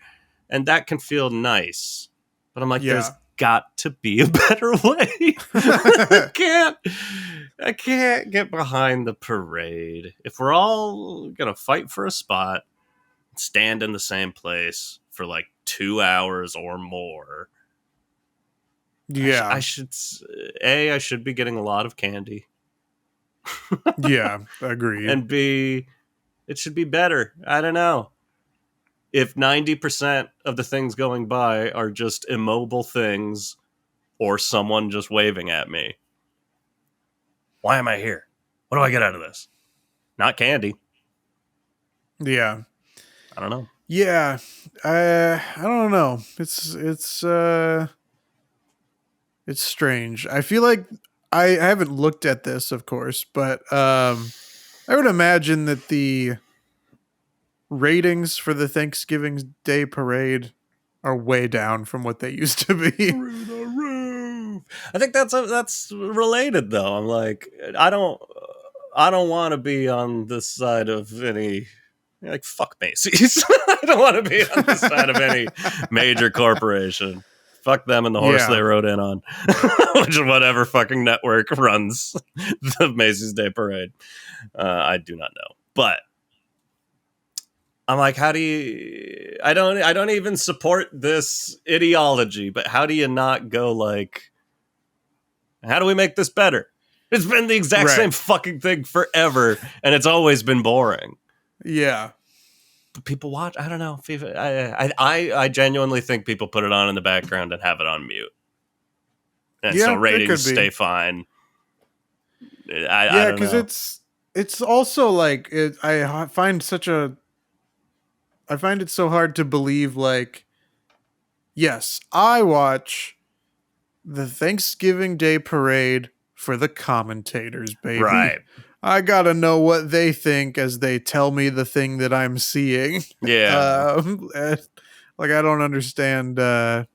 And that can feel nice. But I'm like, there's got to be a better way. I can't get behind the parade. If we're all going to fight for a spot, stand in the same place for like 2 hours or more. Yeah. I should be getting a lot of candy. Yeah, agreed. And B, it should be better. I don't know. If 90% of the things going by are just immobile things or someone just waving at me, why am I here? What do I get out of this? Not candy. Yeah. I don't know. Yeah. I don't know. It's strange. I feel like I haven't looked at this, of course, but I would imagine that the ratings for the Thanksgiving Day parade are way down from what they used to be. Through the roof. I think that's related though. I'm like, I don't want to be on this side of any, like, fuck Macy's. I don't want to be on the side of any major corporation. Fuck them and the horse they rode in on. Which is whatever fucking network runs the Macy's Day Parade. I do not know. But I'm like, how do you... I don't even support this ideology, but how do you not go like, how do we make this better? It's been the exact same fucking thing forever, and it's always been boring. Yeah. But people watch. I don't know. I genuinely think people put it on in the background and have it on mute, and so ratings stay fine. Yeah, because it's also like I find it so hard to believe. Like, yes, I watch the Thanksgiving Day Parade for the commentators, baby. Right. I gotta know what they think as they tell me the thing that I'm seeing. Yeah. Like, I don't understand that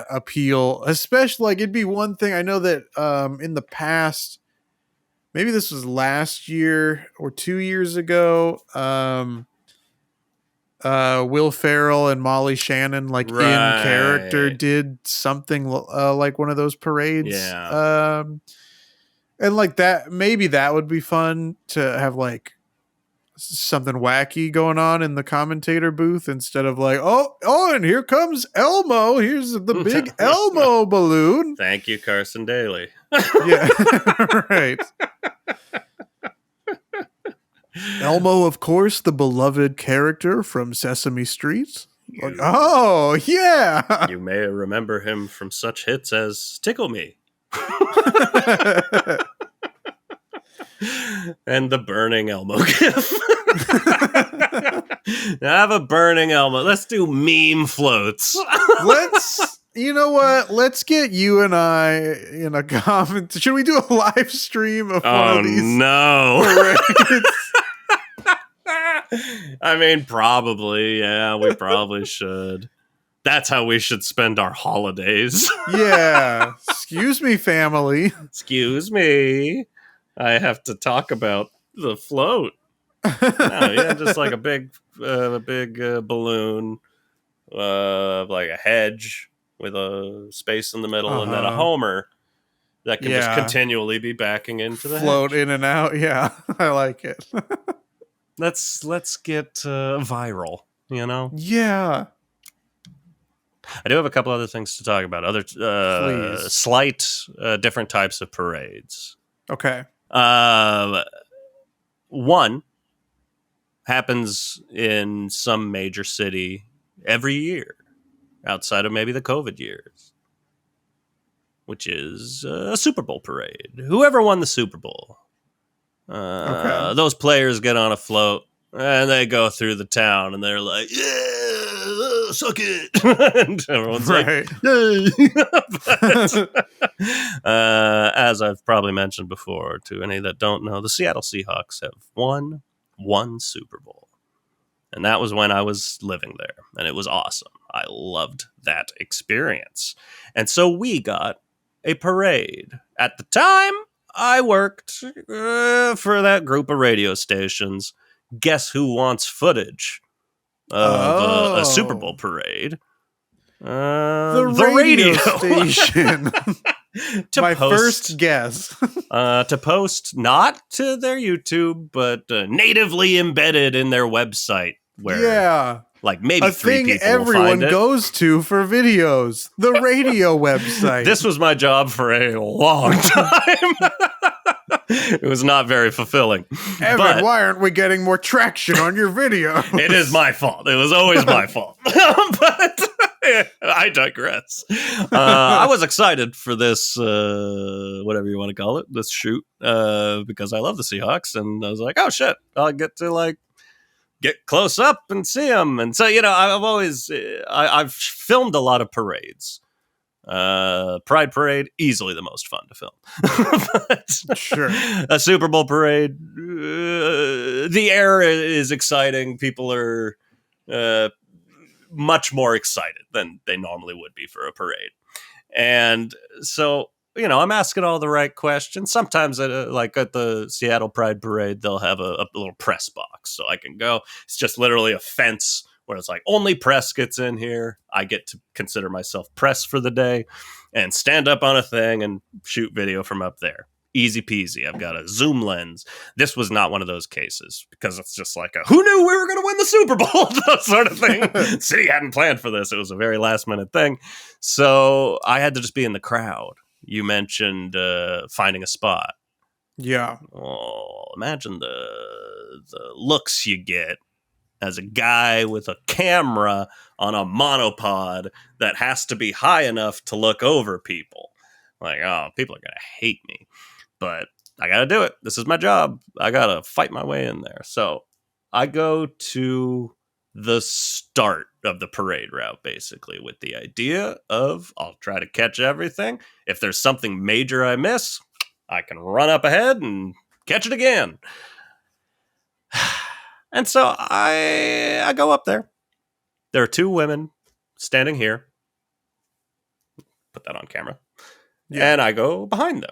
appeal. Especially, like, it'd be one thing. I know that in the past, maybe this was last year or 2 years ago, Will Ferrell and Molly Shannon, like, in character, did something like one of those parades. Yeah. And like that, maybe that would be fun to have, like, something wacky going on in the commentator booth instead of like, oh, and here comes Elmo. Here's the big Elmo balloon. Thank you, Carson Daly. Yeah, right. Elmo, of course, the beloved character from Sesame Street. Oh, yeah. You may remember him from such hits as Tickle Me and the Burning Elmo gif. Have a Burning Elmo. Let's do meme floats. You know what? Let's get you and I in a comment. Should we do a live stream of one of these? No. Parades? I mean, probably. Yeah, we probably should. That's how we should spend our holidays. Yeah. Excuse me, family. Excuse me. I have to talk about the float. No, yeah, just like a big balloon, like a hedge with a space in the middle, and then a Homer that can just continually be backing into the float hedge. in and out. Yeah, I like it. Let's get viral. Yeah. I do have a couple other things to talk about. Other slight different types of parades. Okay. One happens in some major city every year, outside of maybe the COVID years, which is a Super Bowl parade. Whoever won the Super Bowl, those players get on a float and they go through the town and they're like, "Yeah, suck it," and everyone's like, as I've probably mentioned before, to any that don't know, the Seattle Seahawks have won one Super Bowl. And that was when I was living there. And it was awesome. I loved that experience. And so we got a parade. At the time, I worked for that group of radio stations. Guess who wants footage of a Super Bowl parade? The radio station. First guess. To post not to their YouTube, but natively embedded in their website. Where, like maybe a three thing people everyone will find goes to for videos. The radio website. This was my job for a long time. It was not very fulfilling. Evan, why aren't we getting more traction on your video? It is my fault. It was always my fault. But I digress. I was excited for this, whatever you want to call it, this shoot, because I love the Seahawks, and I was like, oh shit, I'll get to get close up and see them. And so, I've filmed a lot of parades. Pride Parade, easily the most fun to film. But sure. A Super Bowl parade, the air is exciting. People are much more excited than they normally would be for a parade. And so, I'm asking all the right questions. Sometimes like at the Seattle Pride Parade, they'll have a little press box so I can go. It's just literally a fence where it's like only press gets in here. I get to consider myself press for the day and stand up on a thing and shoot video from up there. Easy peasy. I've got a zoom lens. This was not one of those cases because it's just like who knew we were going to win the Super Bowl? That sort of thing. City hadn't planned for this. It was a very last minute thing. So I had to just be in the crowd. You mentioned finding a spot. Yeah. Oh, imagine the looks you get as a guy with a camera on a monopod that has to be high enough to look over people. Like, oh, people are going to hate me. But I got to do it. This is my job. I got to fight my way in there. So I go to the start of the parade route, basically, with the idea of I'll try to catch everything. If there's something major I miss, I can run up ahead and catch it again. And so I go up there. There are two women standing here. Put that on camera. Yeah. And I go behind them.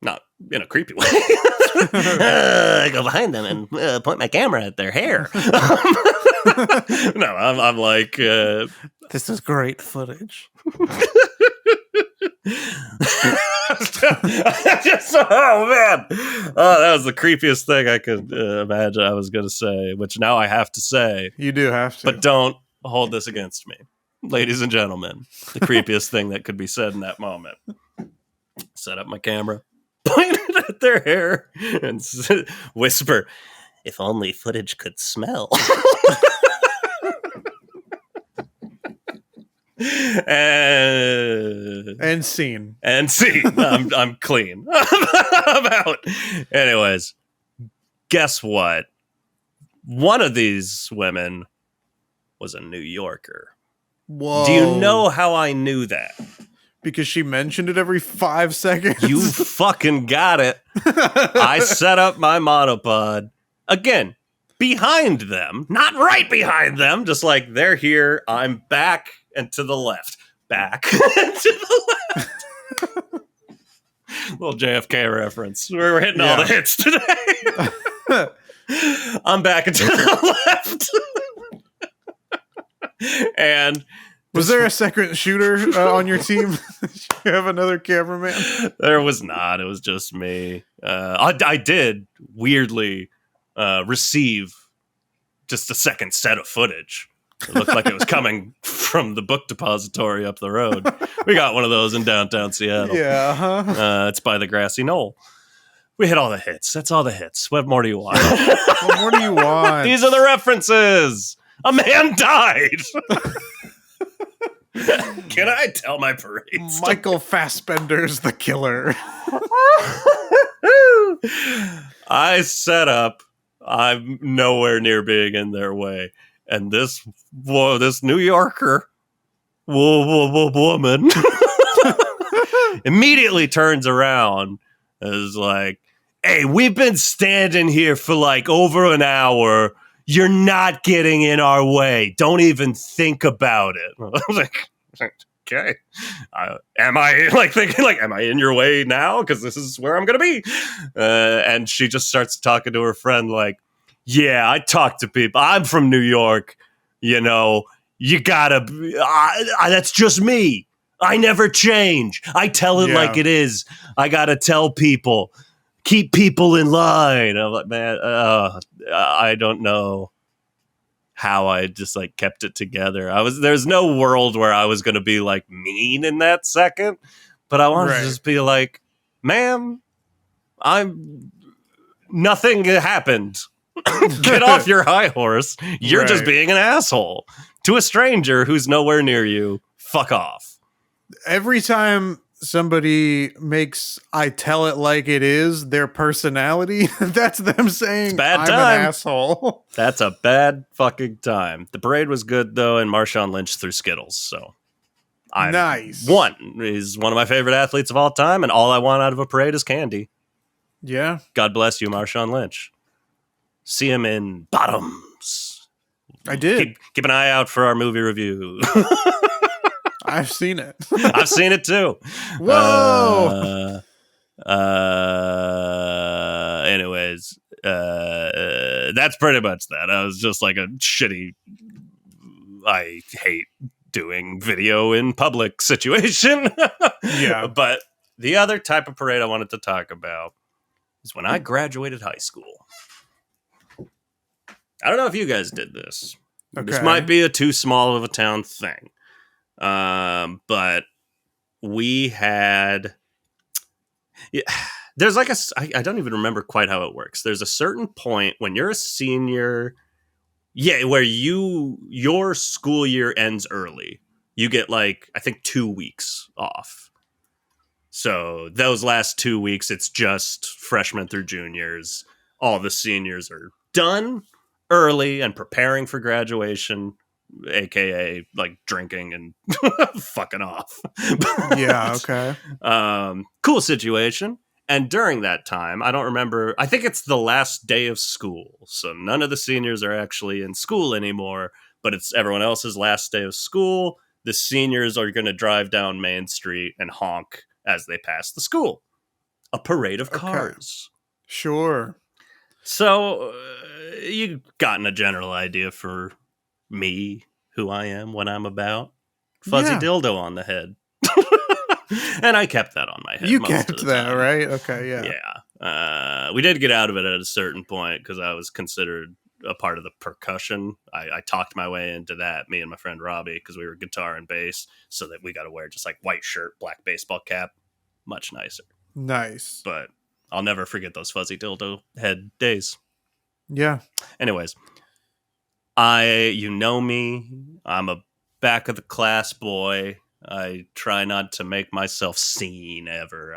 Not in a creepy way. I go behind them and point my camera at their hair. No, I'm like... this is great footage. Oh man, that was the creepiest thing I could imagine I was going to say, which now I have to say. You do have to. But don't hold this against me. Ladies and gentlemen, the creepiest thing that could be said in that moment. Set up my camera, point it at their hair, and whisper, "If only footage could smell." And scene. And scene. I'm clean. I'm out. Anyways, guess what? One of these women was a New Yorker. Whoa. Do you know how I knew that? Because she mentioned it every 5 seconds. You fucking got it. I set up my monopod. Again, behind them. Not right behind them. Just like, they're here. I'm back and to the left. Back and to the left. Little JFK reference. We're hitting all the hits today. I'm back and to the left. And was there a second shooter on your team? Did you have another cameraman? There was not. It was just me. I did weirdly receive just a second set of footage. It looked like it was coming from the book depository up the road. We got one of those in downtown Seattle. Yeah, huh? It's by the grassy knoll. We hit all the hits. That's all the hits. What more do you want? What more do you want? These are the references. A man died. Can I tell my parade story? Michael Fassbender's the killer. I set up. I'm nowhere near being in their way. And this New Yorker woman immediately turns around and is like, hey, we've been standing here for like over an hour. You're not getting in our way. Don't even think about it. I was like, okay. Am I like thinking like, am I in your way now? Because this is where I'm going to be. And she just starts talking to her friend like, yeah, I talk to people. I'm from New York. You know, you gotta, that's just me. I never change. I tell it like it is. I gotta tell people. Keep people in line. I'm like, man, I don't know how I just like kept it together. There's no world where I was going to be like mean in that second, but I wanted to just be like, ma'am, nothing happened. Get off your high horse. You're just being an asshole to a stranger who's nowhere near you. Fuck off. Every time somebody makes I tell it like it is their personality, that's them saying bad I'm time. an asshole. That's a bad fucking time. The parade was good though, and Marshawn Lynch threw Skittles, so nice. He's one of my favorite athletes of all time, and all I want out of a parade is candy. Yeah. God bless you, Marshawn Lynch. See him in Bottoms. I did. Keep an eye out for our movie review. I've seen it. I've seen it too. Whoa. Anyways, that's pretty much that. I was just like a shitty, I hate doing video in public situation. Yeah. But the other type of parade I wanted to talk about is when I graduated high school. I don't know if you guys did this. Okay. This might be a too small of a town thing. But we had... Yeah, there's like I don't even remember quite how it works. There's a certain point when you're a senior... Yeah, where your school year ends early. You get like, I think 2 weeks off. So those last 2 weeks, it's just freshmen through juniors. All the seniors are done early and preparing for graduation, aka like drinking and fucking off. Yeah, okay. Cool situation. And during that time, I don't remember, I think it's the last day of school. So none of the seniors are actually in school anymore, but it's everyone else's last day of school. The seniors are going to drive down Main Street and honk as they pass the school. A parade of cars. Sure. So you've gotten a general idea for me, who I am, what I'm about. Fuzzy dildo on the head. And I kept that on my head. You kept that, right? Okay, yeah. Yeah. We did get out of it at a certain point because I was considered a part of the percussion. I talked my way into that, me and my friend Robbie, because we were guitar and bass, so that we got to wear just like white shirt, black baseball cap. Much nicer. Nice. But I'll never forget those fuzzy dildo head days. Yeah. Anyways, you know me. I'm a back of the class boy. I try not to make myself seen ever.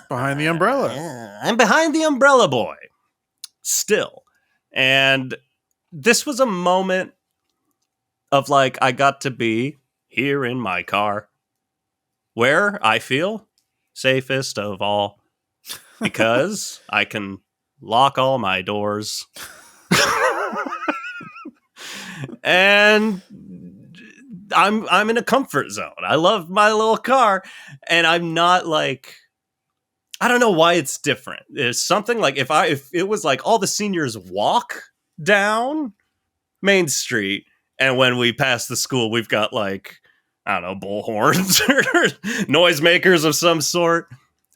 Behind the umbrella. I'm behind the umbrella boy still. And this was a moment of like, I got to be here in my car where I feel safest of all because I can lock all my doors. And I'm in a comfort zone. I love my little car, and I'm not like, I don't know why it's different. There's something like if it was like all the seniors walk down Main Street, and when we pass the school, we've got like, I don't know, bullhorns or noisemakers of some sort,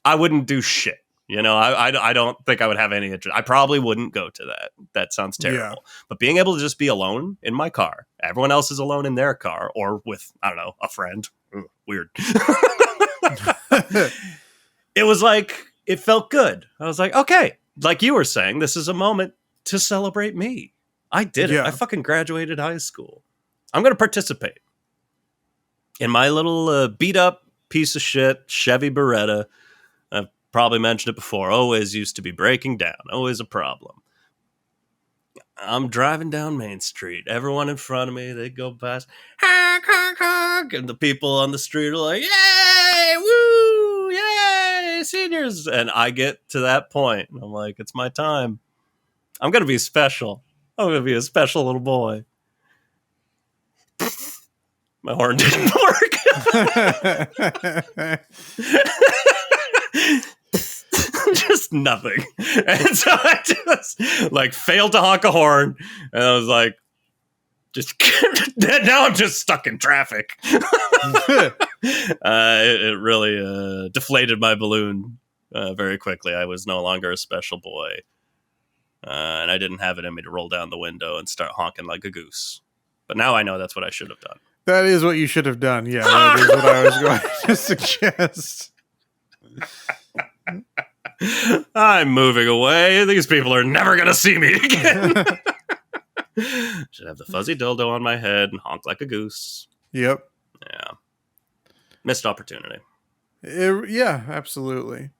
I wouldn't do shit. You know, I don't think I would have any interest. I probably wouldn't go to that. That sounds terrible. Yeah. But being able to just be alone in my car, everyone else is alone in their car, or with, I don't know, a friend. Weird. It was like, it felt good. I was like, okay, like you were saying, this is a moment to celebrate me. I did it. I fucking graduated high school. I'm going to participate in my little beat up piece of shit Chevy Beretta. I've probably mentioned it before. Always used to be breaking down. Always a problem. I'm driving down Main Street. Everyone in front of me, they go past. Honk, honk, honk. And the people on the street are like, yay, woo, yay, seniors. And I get to that point, and I'm like, it's my time. I'm going to be special. I'm going to be a special little boy. My horn didn't work. Just nothing. And so I just like failed to honk a horn, and I was like, just now I'm just stuck in traffic. It really deflated my balloon very quickly. I was no longer a special boy, and I didn't have it in me to roll down the window and start honking like a goose. But now I know that's what I should have done. That is what you should have done. Yeah, that is what I was going to suggest. I'm moving away. These people are never going to see me again. Should have the fuzzy dildo on my head and honk like a goose. Yep. Yeah. Missed opportunity. Yeah, absolutely.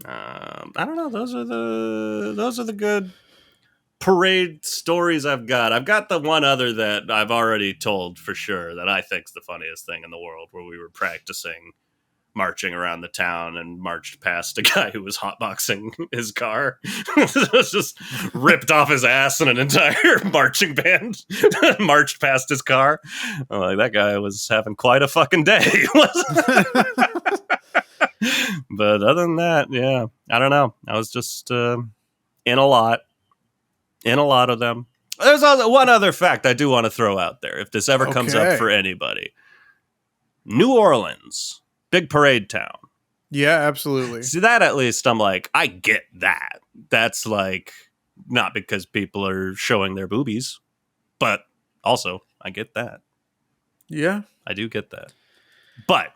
I don't know. Those are the good parade stories I've got. I've got the one other that I've already told for sure that I think's the funniest thing in the world, where we were practicing marching around the town and marched past a guy who was hotboxing his car. It was just ripped off his ass, and an entire marching band marched past his car. I'm like, that guy was having quite a fucking day. But other than that, yeah, I don't know. I was just in a lot of them. There's one other fact I do want to throw out there, if this ever comes up for anybody. New Orleans, big parade town. Yeah, absolutely. See, that at least I'm like, I get that. That's like, not because people are showing their boobies, but also I get that. Yeah. I do get that. But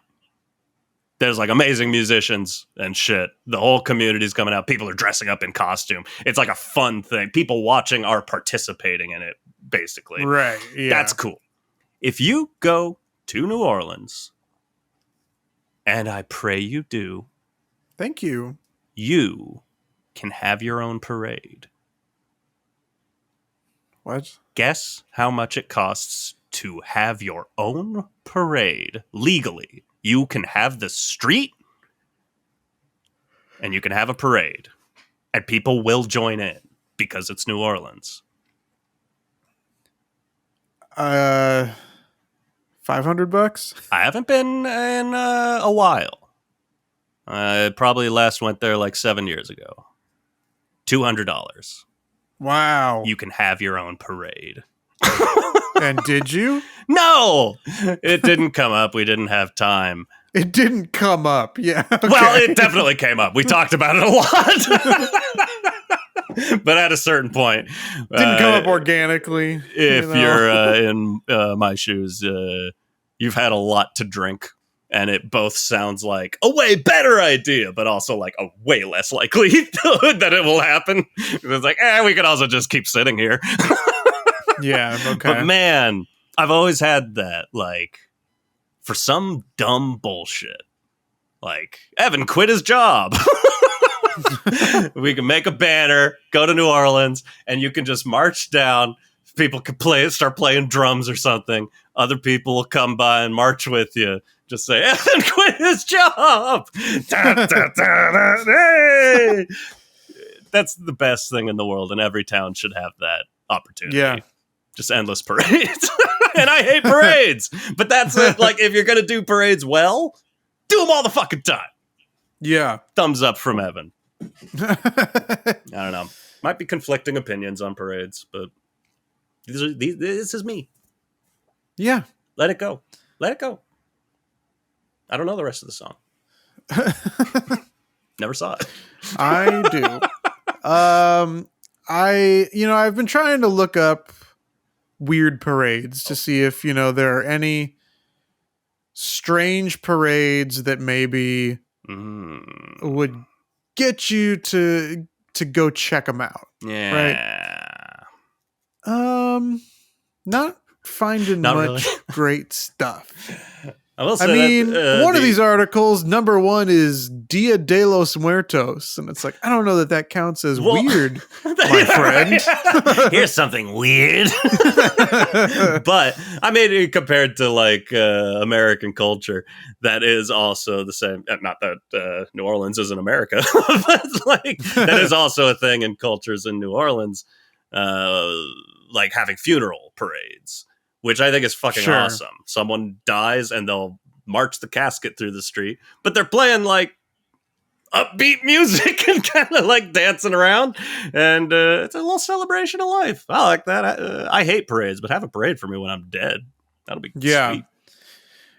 there's like amazing musicians and shit. The whole community's coming out. People are dressing up in costume. It's like a fun thing. People watching are participating in it, basically. Right. Yeah. That's cool. If you go to New Orleans, and I pray you do. Thank you. You can have your own parade. What? Guess how much it costs to have your own parade legally. You can have the street, and you can have a parade, and people will join in because it's New Orleans. $500? I haven't been in a while. I probably last went there like 7 years ago. $200. Wow. You can have your own parade. And did you? No! It didn't come up. We didn't have time. It didn't come up. Yeah. Okay. Well, it definitely came up. We talked about it a lot. But at a certain point, didn't come up organically. If you're in my shoes, you've had a lot to drink, and it both sounds like a way better idea, but also like a way less likely that it will happen. It's like, we could also just keep sitting here. Yeah, okay. But man, I've always had that, like, for some dumb bullshit. Like, Evan quit his job. We can make a banner, go to New Orleans, and you can just march down. People can start playing drums or something. Other people will come by and march with you. Just say, Evan quit his job. Da, da, da, da, hey! That's the best thing in the world, and every town should have that opportunity. Yeah. Just endless parades. And I hate parades. But that's it. Like, if you're going to do parades well, do them all the fucking time. Yeah. Thumbs up from Evan. I don't know. Might be conflicting opinions on parades, but this is me. Yeah. Let it go. Let it go. I don't know the rest of the song. Never saw it. I do. I've been trying to look up weird parades to see if, there are any strange parades that maybe would get you to go check them out. Yeah. Right? Not finding Not much really. Great stuff. I will say one of these articles, number one, is Dia de los Muertos. And it's like, I don't know that counts as weird, my friend. Here's something weird. But I made it compared to, like, American culture. That is also the same. Not that New Orleans isn't America, but, like, that is also a thing in cultures in New Orleans, like having funeral parades. Which I think is fucking awesome. Someone dies and they'll march the casket through the street, but they're playing, like, upbeat music and kind of, like, dancing around. And it's a little celebration of life. I like that. I hate parades, but have a parade for me when I'm dead. That'll be sweet.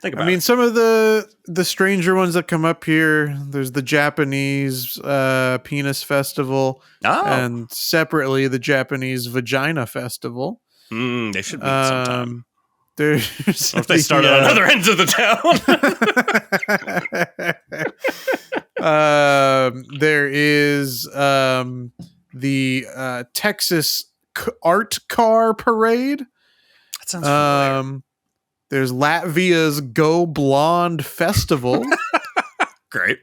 Think about it. Some of the stranger ones that come up here, there's the Japanese penis festival, and separately the Japanese vagina festival. They should meet sometime. Or if they start on other ends of the town. There is the Texas Art Car Parade. That sounds familiar. There's Latvia's Go Blonde Festival. Great.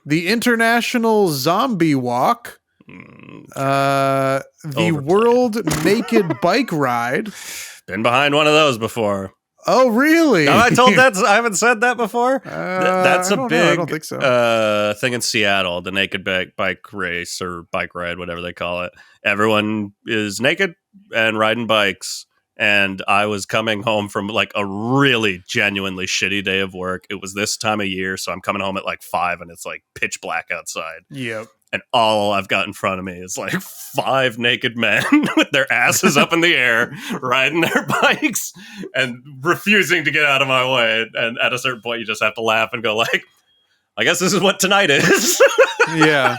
The International Zombie Walk. The World Naked Bike Ride. Been behind one of those before. Oh, really? Have I told that? I haven't said that before. That's a big I don't think so. Thing in Seattle, the naked bike race or bike ride, whatever they call it. Everyone is naked and riding bikes. And I was coming home from, like, a really genuinely shitty day of work. It was this time of year, so I'm coming home at, like, 5 and it's, like, pitch black outside. Yep. And all I've got in front of me is, like, 5 naked men with their asses up in the air, riding their bikes and refusing to get out of my way. And at a certain point, you just have to laugh and go, like, I guess this is what tonight is. Yeah.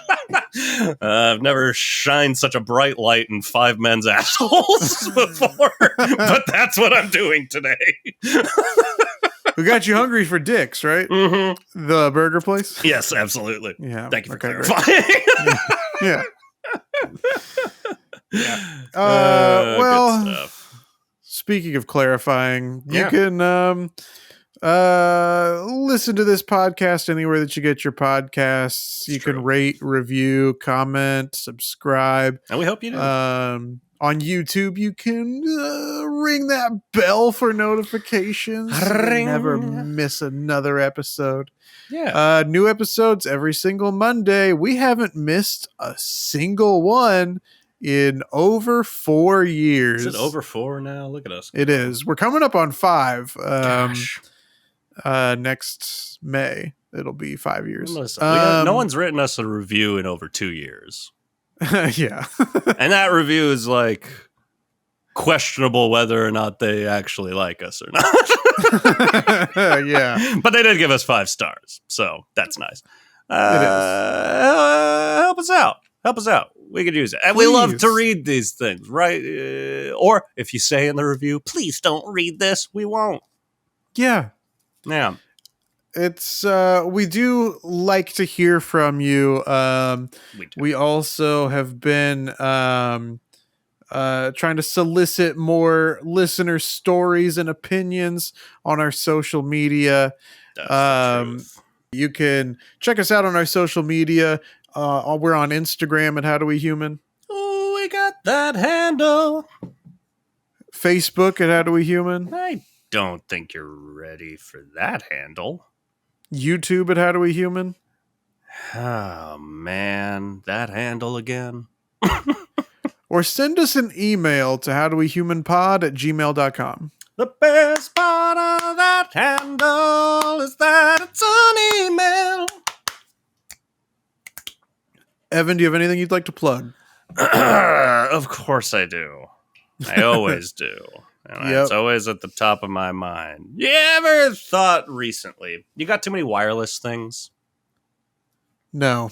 I've never shined such a bright light in 5 men's assholes before, but that's what I'm doing today. We got you hungry for dicks, right? Mm-hmm. The burger place? Yes, absolutely. Yeah. Thank you for clarifying. Yeah. Good stuff. Speaking of clarifying, you can listen to this podcast anywhere that you get your podcasts. You can rate, review, comment, subscribe. And we hope you do. On YouTube, you can ring that bell for notifications. Never miss another episode. Yeah. New episodes every single Monday. We haven't missed a single one in over 4 years. Is it over 4 now? Look at us. It is. We're coming up on 5. Gosh. Next May, it'll be 5 years. No one's written us a review in over 2 years. Yeah. And that review is, like, questionable whether or not they actually like us or not. Yeah. But they did give us 5 stars, so that's nice. It is. Help us out. Help us out. We could use it. And we love to read these things, right? Or if you say in the review, please don't read this, we won't. Yeah. Yeah. It's we do like to hear from you. We also have been trying to solicit more listener stories and opinions on our social media. That's the truth. You can check us out on our social media. We're on Instagram at HowDoWeHuman. Oh, we got that handle. Facebook at HowDoWeHuman. I don't think you're ready for that handle. YouTube at HowDoWeHuman. Oh, man. That handle again. Or send us an email to howdowehumanpod@gmail.com. The best part of that handle is that it's an email. Evan, do you have anything you'd like to plug? Of course I do. I always do. And Yep. it's always at the top of my mind. You ever thought recently, you got too many wireless things? No.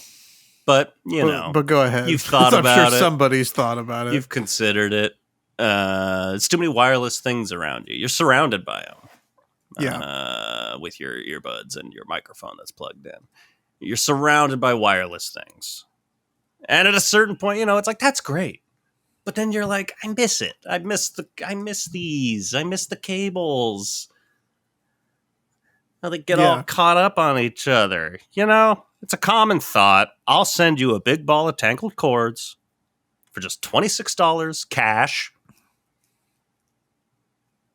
But, you know. But go ahead. You've thought I'm about sure it. somebody's thought about it. You've considered it. It's too many wireless things around you. You're surrounded by them. Yeah. With your earbuds and your microphone that's plugged in. You're surrounded by wireless things. And at a certain point, you know, it's like, that's great. But then you're like, I miss it. I miss these. I miss the cables. How they get all caught up on each other. You know, it's a common thought. I'll send you a big ball of tangled cords for just $26 cash.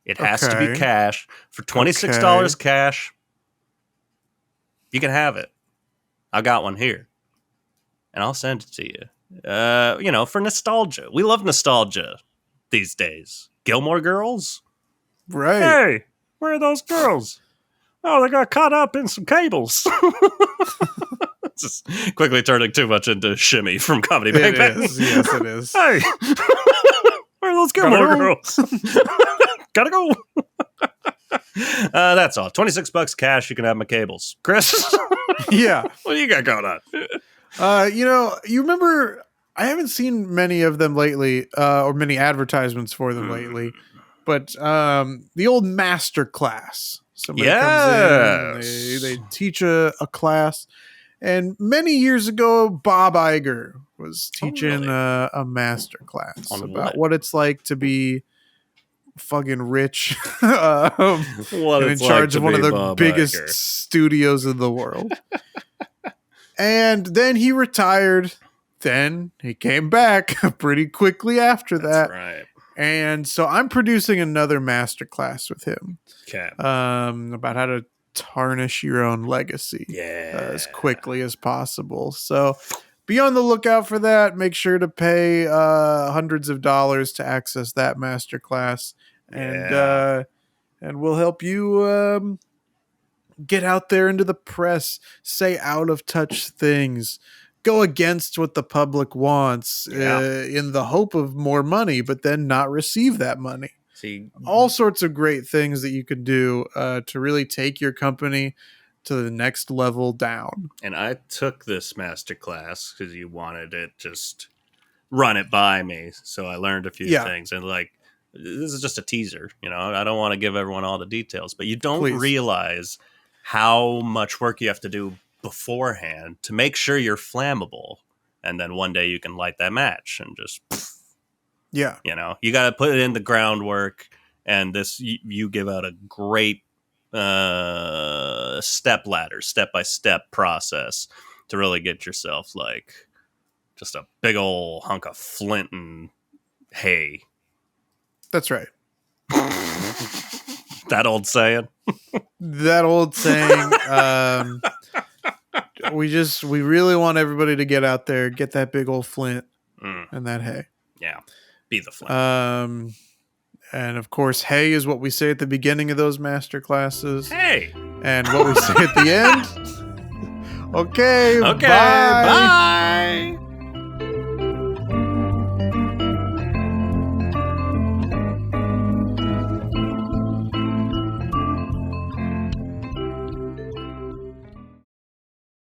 It has to be cash. For $26 cash, you can have it. I got one here. And I'll send it to you. You know, for nostalgia. We love nostalgia these days. Gilmore Girls? Right. Hey, where are those girls? Oh, they got caught up in some cables. Just quickly turning too much into Shimmy from Comedy Bang Bang. It is. Yes, it is. Hey, where are those Gilmore Girls? Gotta go. That's all. $26 cash. You can have my cables. Chris? Yeah. What do you got going on? You know, you remember, I haven't seen many of them lately, or many advertisements for them lately, but the old master class. Somebody comes in, they teach a class. And many years ago, Bob Iger was teaching a master class about what it's like to be fucking rich and in charge of one of the biggest studios in the world. And then he retired. Then he came back pretty quickly after that. That's right. And so I'm producing another masterclass with him. Okay. About how to tarnish your own legacy as quickly as possible. So be on the lookout for that. Make sure to pay hundreds of dollars to access that masterclass. And we'll help you get out there into the press, say out of touch things, go against what the public wants in the hope of more money, but then not receive that money. See, all sorts of great things that you could do to really take your company to the next level down. And I took this masterclass because you wanted it, just run it by me. So I learned a few things. And like, this is just a teaser. You know, I don't want to give everyone all the details, but you don't realize how much work you have to do beforehand to make sure you're flammable. And then one day you can light that match and just, you know, you got to put it in the groundwork. And this, you give out a great step by step process to really get yourself like just a big old hunk of flint and hay. That's right. That old saying. That old saying. We really want everybody to get out there, get that big old flint and that hay. Yeah, be the flint. And of course, hey is what we say at the beginning of those master classes. Hey, and what we say at the end. Okay. Bye.